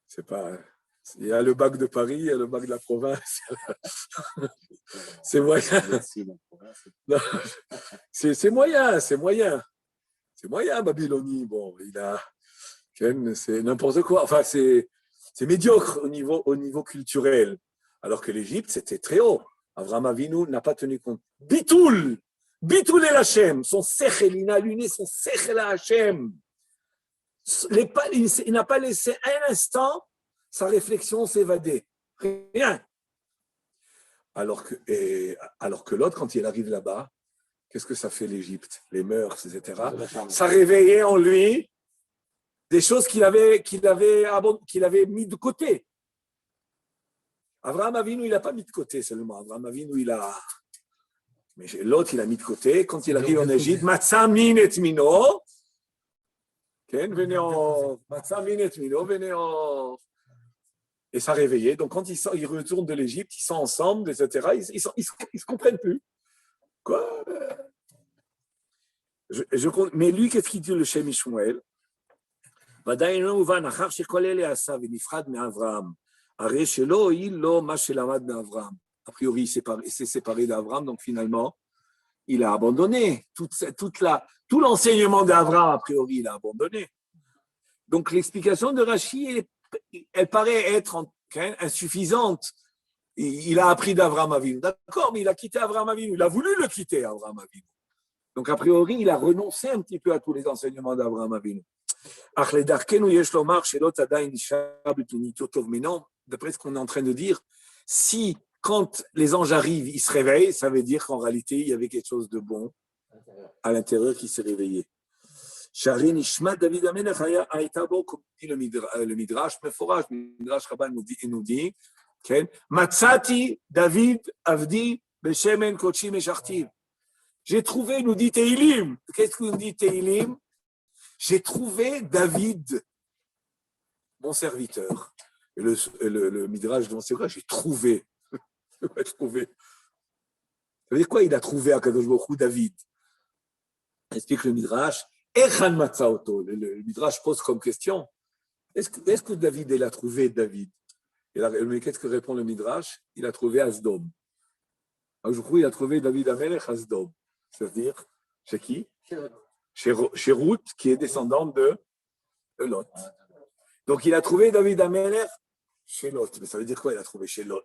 C'est pas. Il y a le bac de Paris, il y a le bac de la province. C'est moyen. Non, c'est moyen. C'est moyen, Babylonie. Bon, c'est n'importe quoi. Enfin, c'est médiocre au niveau culturel. Alors que l'Égypte, c'était très haut. Avraham Avinu n'a pas tenu compte. Bitoul el Hashem. Son sechel, il a luné son sechel à Hashem. Il n'a pas laissé un instant sa réflexion s'évader. Rien. Alors que l'autre, quand il arrive là-bas, qu'est-ce que ça fait l'Égypte? Les mœurs, etc. Ça réveillait en lui des choses qu'il avait mis de côté. Avraham Avinu, il n'a pas mis de côté seulement. Avraham Avinu, mais l'autre, il a mis de côté. Quand il arrive en Égypte, Matzah min et mino. Et ça réveillait. Donc, quand ils retournent de l'Égypte, ils sont ensemble, etc. Ils se comprennent plus. Quoi? Mais lui, qu'est-ce qu'il dit le Shem Ishmael? A priori, il s'est séparé d'Abraham, donc finalement, il a abandonné tout l'enseignement d'Abraham, a priori, il a abandonné. Donc, l'explication de Rashi, elle paraît être insuffisante. Il a appris d'Abraham Avinu. D'accord, mais il a quitté Abraham Avinu. Il a voulu le quitter, Abraham Avinu. Donc, a priori, il a renoncé un petit peu à tous les enseignements d'Abraham Avinu. Mais non, d'après ce qu'on est en train de dire, si quand les anges arrivent, ils se réveillent, ça veut dire qu'en réalité, il y avait quelque chose de bon à l'intérieur qui s'est réveillé. Sharin Ishmat David Amelech Aïtabo, comme dit le Midrash, Meforaj, le Midrash Rabban nous dit, Matzati David Avdi Beshemen Kochi Meshartiv. J'ai trouvé, nous dit Teilim. Qu'est-ce que nous dit Teilim? J'ai trouvé David, mon serviteur. Et le Midrash demande, c'est quoi? J'ai trouvé. Trouvé. Ça veut dire quoi? Il a trouvé à Kadosh Baruch Hu David. Explique le Midrash. Echan Matzaoto. Le Midrash pose comme question. Est-ce que David, il a trouvé David? Mais qu'est-ce que répond le Midrash? Il a trouvé Asdom. Alors, je crois qu'il a trouvé David Amelech Asdom. C'est-à-dire, chez qui? Chez Ruth, qui est descendante de Lot. Donc, il a trouvé David Amelech chez Lot. Mais ça veut dire quoi? Il a trouvé chez Lot.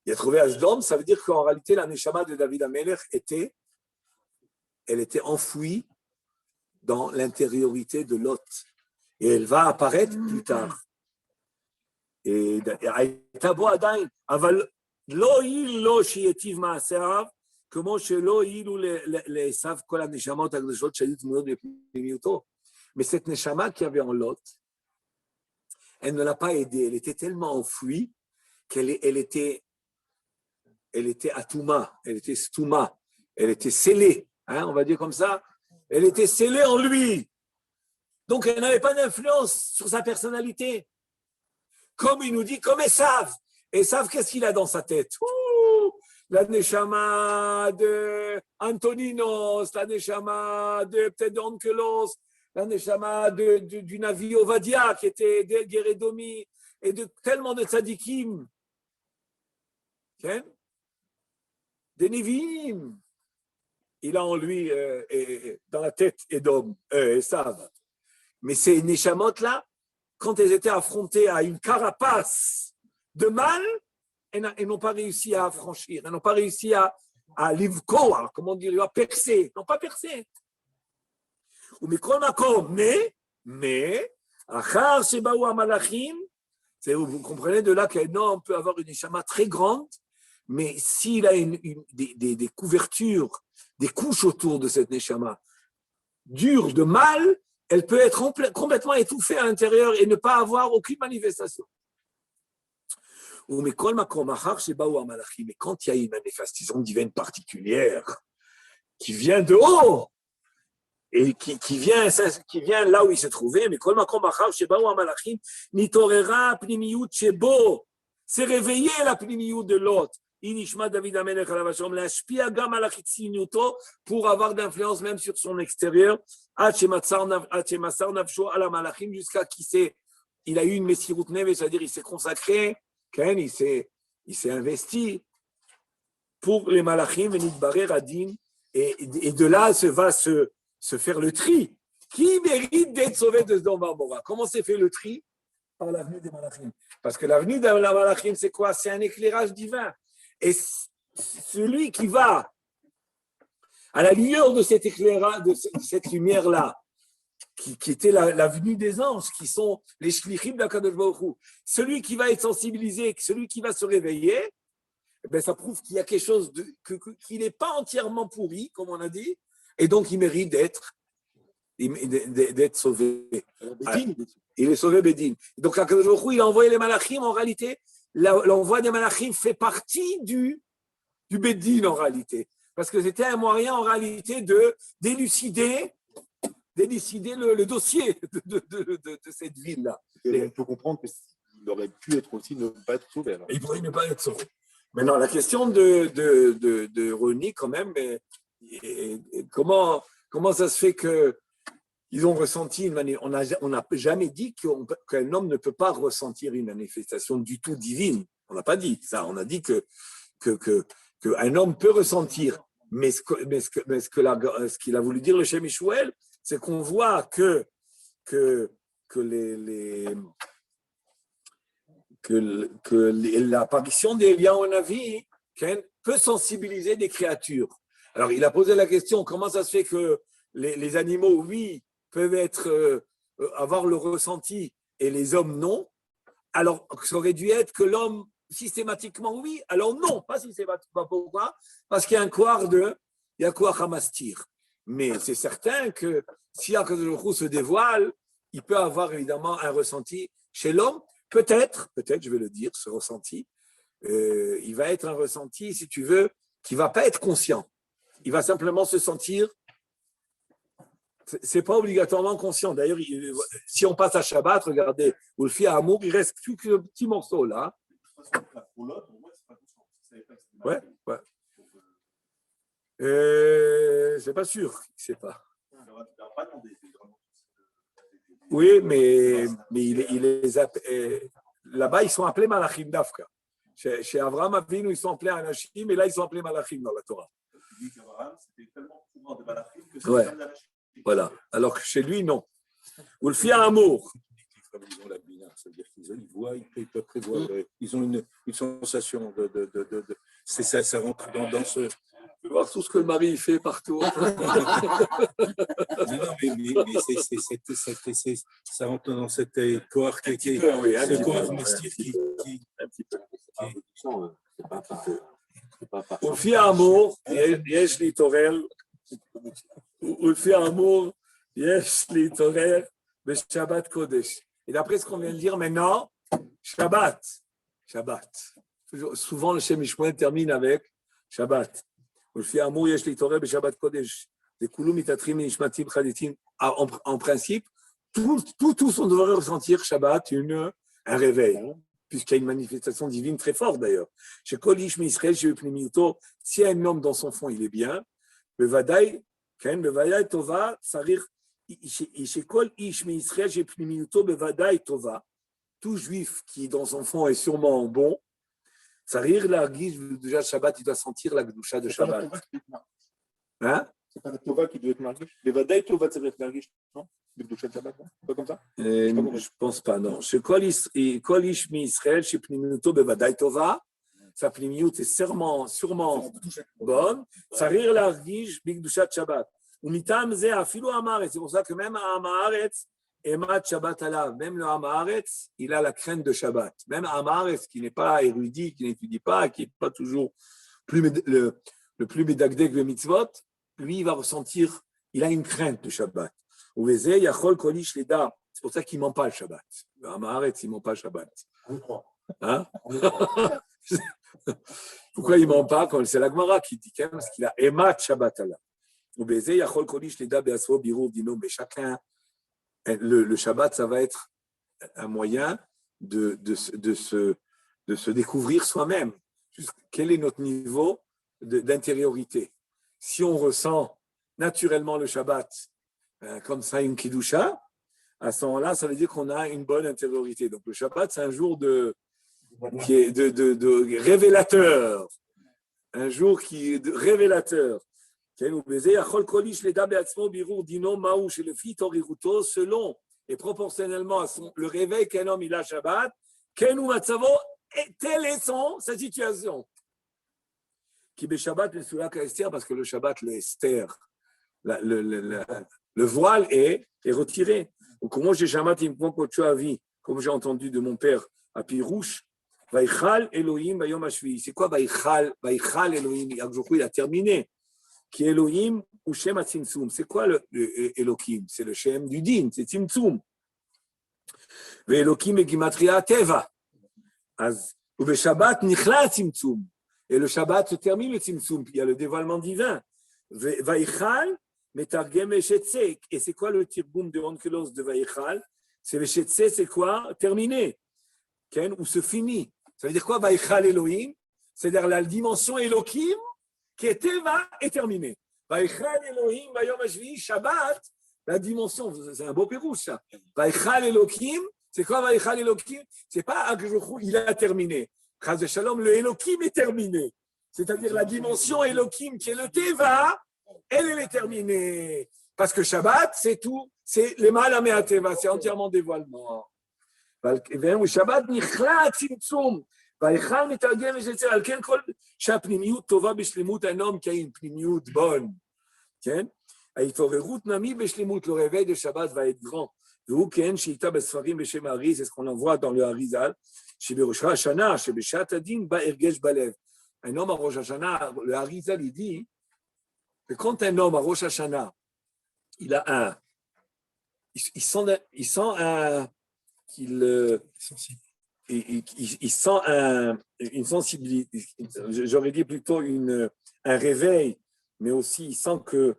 Il a trouvé Asdom, ça veut dire qu'en réalité, la Neshama de David Amelech était enfouie dans l'intériorité de Lot. Et elle va apparaître plus tard. Et Tabo Adain, Aval Lo il lo shietiv maaseav, כמו שלא הועילו לעשיו כל הנשמות הקדושות שהיו תמונות בפנימיותו. Mais cette neshama qui avait en Lot, elle ne l'a pas aidé. Elle était tellement enfouie qu'elle était atouma, elle était stouma, elle était scellée, hein, on va dire comme ça. Elle était scellée en lui. Donc, elle n'avait pas d'influence sur sa personnalité. Comme il nous dit, comme Esav. Esav, qu'est-ce qu'il a dans sa tête? La neshama de Antoninos, la neshama de peut-être d'Onkelos, la neshama du Navi Ovadia, qui était d'Eredomi, et de tellement de tzadikim, des Nevi'im. Il a en lui, dans la tête, Edom, Esav. Mais ces neshamot-là, quand elles étaient affrontées à une carapace de mal, elles n'ont pas réussi à franchir, elles n'ont pas réussi à livkoa, comment dire, à percer, n'ont pas percé. Mais, achar shebaou amalachim, vous comprenez de là qu'un homme peut avoir une neshama très grande, mais s'il a des couvertures, des couches autour de cette neshama dure de mal, elle peut être complètement étouffée à l'intérieur et ne pas avoir aucune manifestation. Mais quand il y a une manifestation divine particulière qui vient de haut et qui vient là où il se trouvait, mais c'est réveillé la pnimiyut de l'autre. Pour avoir d'influence même sur son extérieur, jusqu'à il a eu une messirut neve, c'est-à-dire il s'est consacré, il s'est investi pour les malachim, et de là va se faire le tri. Qui mérite d'être sauvé de ce don Barbara? Comment s'est fait le tri? Par l'avenue des malachim. Parce que l'avenue des malachim, c'est quoi? C'est un éclairage divin. Et celui qui va à la lueur de cet éclairage, de cette lumière-là, qui était la venue des anges, qui sont les shlichim d'Akadosh Baruch Hu, celui qui va être sensibilisé, celui qui va se réveiller, ben ça prouve qu'il y a quelque chose qui n'est pas entièrement pourri, comme on a dit, et donc il mérite d'être sauvé. Il est sauvé Bédine. Donc Akadosh Baruch Hu, il a envoyé les malachim, en réalité, l'envoi des malachim fait partie du Bédine en réalité. Parce que c'était un moyen en réalité d'élucider le dossier de cette ville-là. Et on peut comprendre qu'il aurait pu être aussi ne pas être sauvé. Alors. Il pourrait ne pas être sauvé. Maintenant, la question de Roni, quand même, comment ça se fait qu'ils ont ressenti une manifestation? On n'a jamais dit qu'un homme ne peut pas ressentir une manifestation du tout divine. On n'a pas dit ça. On a dit qu'un homme peut ressentir. Mais ce qu'il a voulu dire le Shem Yishmael, c'est qu'on voit que l'apparition d'Eliyahu Hanavi peut sensibiliser des créatures. Alors, il a posé la question, comment ça se fait que les animaux, oui, peuvent avoir le ressenti et les hommes, non? Alors, ça aurait dû être que l'homme, systématiquement, oui, alors non, pas systématiquement. Pourquoi? Parce qu'il y a un couard Hamastir. Mais c'est certain que si Akadosh Baruch Hu se dévoile, il peut avoir évidemment un ressenti chez l'homme. Peut-être, je vais le dire, ce ressenti, il va être un ressenti, si tu veux, qui ne va pas être conscient. Il va simplement se sentir, ce n'est pas obligatoirement conscient. D'ailleurs, si on passe à Shabbat, regardez, où le fit à Amour, il reste plus que le petit morceau là. Pour l'autre, au moins, c'est pas conscient. Ouais. C'est pas sûr, c'est pas. Oui, mais là-bas, ils sont appelés Malachim Dafka. Chez Avraham Avinu, ils sont appelés Anashim, et là, ils sont appelés Malachim dans la Torah. Tu dis qu'Abraham, c'était tellement courant de Malachim que c'est Ouais. comme d'Anashim. Voilà. Alors que chez lui, non. Ou le fit à Amour. Ils ont la bina, c'est-à-dire qu'ils voient, ils peuvent prévoir, ils ont une sensation c'est ça rentre dans ce. Tu vois tout ce que le mari fait partout. Non, mais ça rentre dans cette corps qui est ce corps mystique qui. Un petit peu. C'est pas Ou le fit à Amour, Yesh li Torel. Ou le fit à Amour, Yesh li Torel, Shabbat Kodesh. Et d'après ce qu'on vient de dire maintenant, Shabbat. Souvent, le Shem Yishmael termine avec Shabbat. En principe, tous on devrait ressentir Shabbat un réveil, puisqu'il y a une manifestation divine très forte d'ailleurs. Si un homme dans son fond, il est bien, il tout juif qui dans son fond est sûrement bon, ça rire la guise déjà Shabbat, il doit sentir la Gdusha de Shabbat. Hein? C'est pas la Tova qui doit être marquée. Les Vadaï Tova, ça doit être marqué, non? Le Gdusha de Shabbat, non? Pas comme ça? Je pense pas, non. Chez Kol Ish mi Israël, chez Pnimiuto Bevadaï Tova, sa Pnimiut est sûrement bonne. Ça rire la guise Bigdusha de Shabbat. Ou mitam ze afilu Amaret. C'est pour ça que même à Amaret, Emat Shabbat alav, même le Amaretz, il a la crainte de Shabbat. Même Amaretz, qui n'est pas érudit, qui n'étudie pas, qui n'est pas toujours le plus médagdek de mitzvot, lui, il va ressentir, il a une crainte de Shabbat. C'est pour ça qu'il ne ment pas le Shabbat. Le Amaretz, il ne ment pas le Shabbat. Hein? Pourquoi il ne ment pas? C'est la Gemara qui dit, parce qu'il a Emat Shabbat alav. Mais chacun, le Shabbat, ça va être un moyen de se découvrir soi-même. Quel est notre niveau d'intériorité? Si on ressent naturellement le Shabbat comme ça, une Kidusha, à ce moment-là, ça veut dire qu'on a une bonne intériorité. Donc le Shabbat, c'est un jour qui est de révélateur. Un jour qui est de révélateur. Selon et proportionnellement à le réveil qu'un homme il a Shabbat, telle est sa situation. Parce que le Shabbat, le Esther, le voile est retiré. Comme j'ai entendu de mon père à Pirouche, Vaïchal Elohim Bayom Hashvi. C'est quoi Vaïchal Elohim? Il a terminé. Qui est Elohim ou Shem Atzimtzum. C'est quoi le Elohim? C'est le Shem du Din, c'est Tzimtzum. Ve Elohim et Gimatria Teva. Ou le Shabbat Nichla Tzimtzum. Et le Shabbat se termine le Tzimtzum. Il y a le dévoilement divin. Vaïchal Metargem Eshetse. Et c'est quoi le Tirboum de Onkelos de Vaïchal? C'est le Eshetse, c'est quoi? Terminé. Ou se finit. Ça veut dire quoi Vaïchal Elohim? C'est-à-dire la dimension Elohim qui est Teva est terminé. Vaïchal Elohim, Bayom Hashvi, Shabbat, la dimension, c'est un beau pérouge ça. Vaïchal Elohim, c'est quoi Vaïchal Elohim? C'est pas Akjouchou, il a terminé. Chaz de Shalom, le Elohim est terminé. C'est-à-dire la dimension Elohim qui est le Teva, elle est terminée. Parce que Shabbat, c'est tout, c'est les Malamea Teva, c'est entièrement dévoilement. Shabbat, Nichla Tzimtzum. Un homme qui a une pnimiut bonne, le réveil de Shabbat va être grand. C'est ce qu'on en voit dans le Harizal. Un homme à Rosh Hashanah, le Harizal, il dit que quand un homme à Rosh Hashanah, il a il sent il sent une sensibilité, j'aurais dit plutôt un réveil, mais aussi il sent que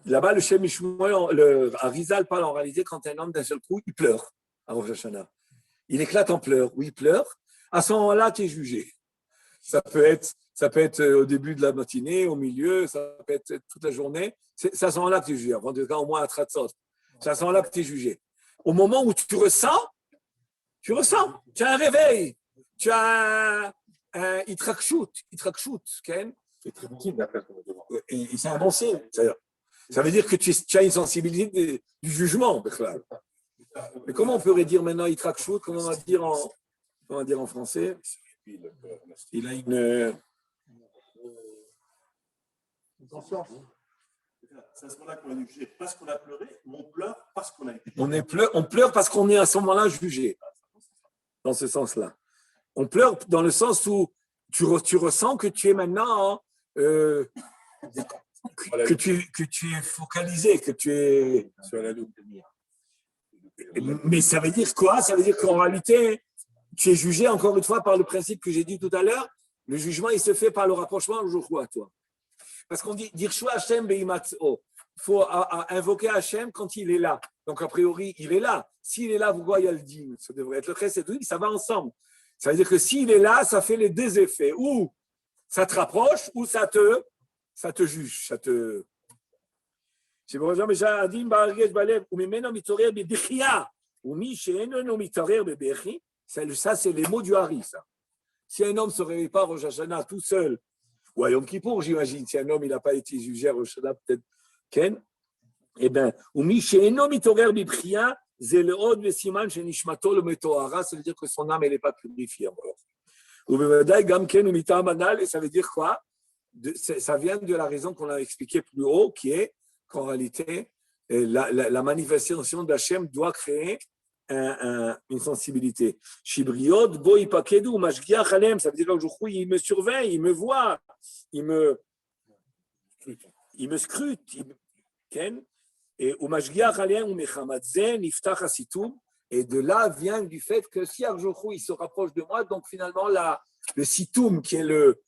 là-bas, le Shem Ishmael, le Harizal parle en réalité quand un homme d'un seul coup, il pleure à Rosh Hashanah. Il éclate en pleurs. Oui, il pleure. À ce moment-là, tu es jugé. Ça peut être au début de la matinée, au milieu, ça peut être toute la journée. C'est à ce moment-là que tu es jugé. En tout cas, au moins à Tratzot. C'est à ce moment-là que tu es jugé. Au moment où tu ressens, tu as un réveil. Tu as un itrakshut, Ken. C'est très bon signe d'après ce qu'on me demande. Et c'est un bon signe. Ça veut dire que tu as une sensibilité du jugement. Mais comment on pourrait dire maintenant itrakshut? Comment on va dire en français? Il a une conscience. C'est à ce moment-là qu'on est jugé parce qu'on a pleuré ou on pleure parce qu'on a été jugé. On pleure parce qu'on est à ce moment-là jugé. Dans ce sens-là. On pleure dans le sens où tu ressens que tu es maintenant que tu es focalisé, que tu es sur la loupe. Mais ça veut dire quoi? Ça veut dire qu'en réalité, tu es jugé encore une fois par le principe que j'ai dit tout à l'heure. Le jugement, il se fait par le rapprochement au jour à toi. Parce qu'on dit Dirshua Hashem beimatzo. Il faut invoquer Hashem quand il est là. Donc, a priori, il est là. S'il est là, vous voyez, il y a le din. Ça devrait être le chesed, ça va ensemble. Ça veut dire que s'il est là, ça fait les deux effets. Ou ça te rapproche ou ça te juge, ça te. Ça, c'est les mots du Hari, ça. Si un homme ne se réveille pas Rosh Hashanah tout seul, ou à Yom Kippour, j'imagine, si un homme n'a pas été jugé à Rosh Hashanah, peut-être Ken, eh bien, ça veut dire que son âme, elle n'est pas purifiée encore. Et ça veut dire quoi? Ça vient de la raison qu'on a expliqué plus haut, qui est qu'en réalité, la manifestation d'Hachem doit créer une sensibilité. Shibriot, boi pakedu, mashgiach alem, ça veut dire que il me surveille, il me voit, il me scrute, et mashgiach alem ou mechamadzen, iftach asitum, et de là vient du fait que si Arjochou il se rapproche de moi, donc finalement le situm qui est le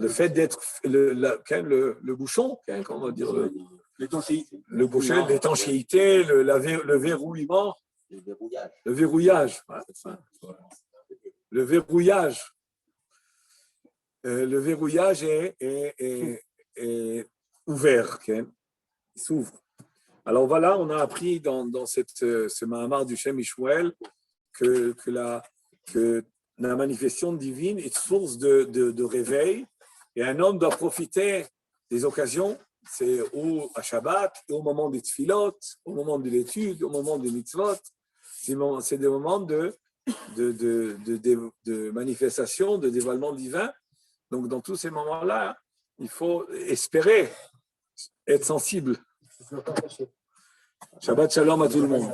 fait d'être le bouchon, comment on va dire le bouchon, l'étanchéité, le verrouillement, le verrouillage, le verrouillage est ouvert, il s'ouvre. Alors voilà, on a appris dans ce Mahamar du Shem Ishmael que la manifestation divine est source de réveil et un homme doit profiter des occasions, c'est à Shabbat, au moment des tfilot, au moment de l'étude, au moment des mitzvot, c'est des moments de manifestation, de dévoilement divin. Donc dans tous ces moments-là, il faut espérer être sensible. Shabbat shalom à tout le monde.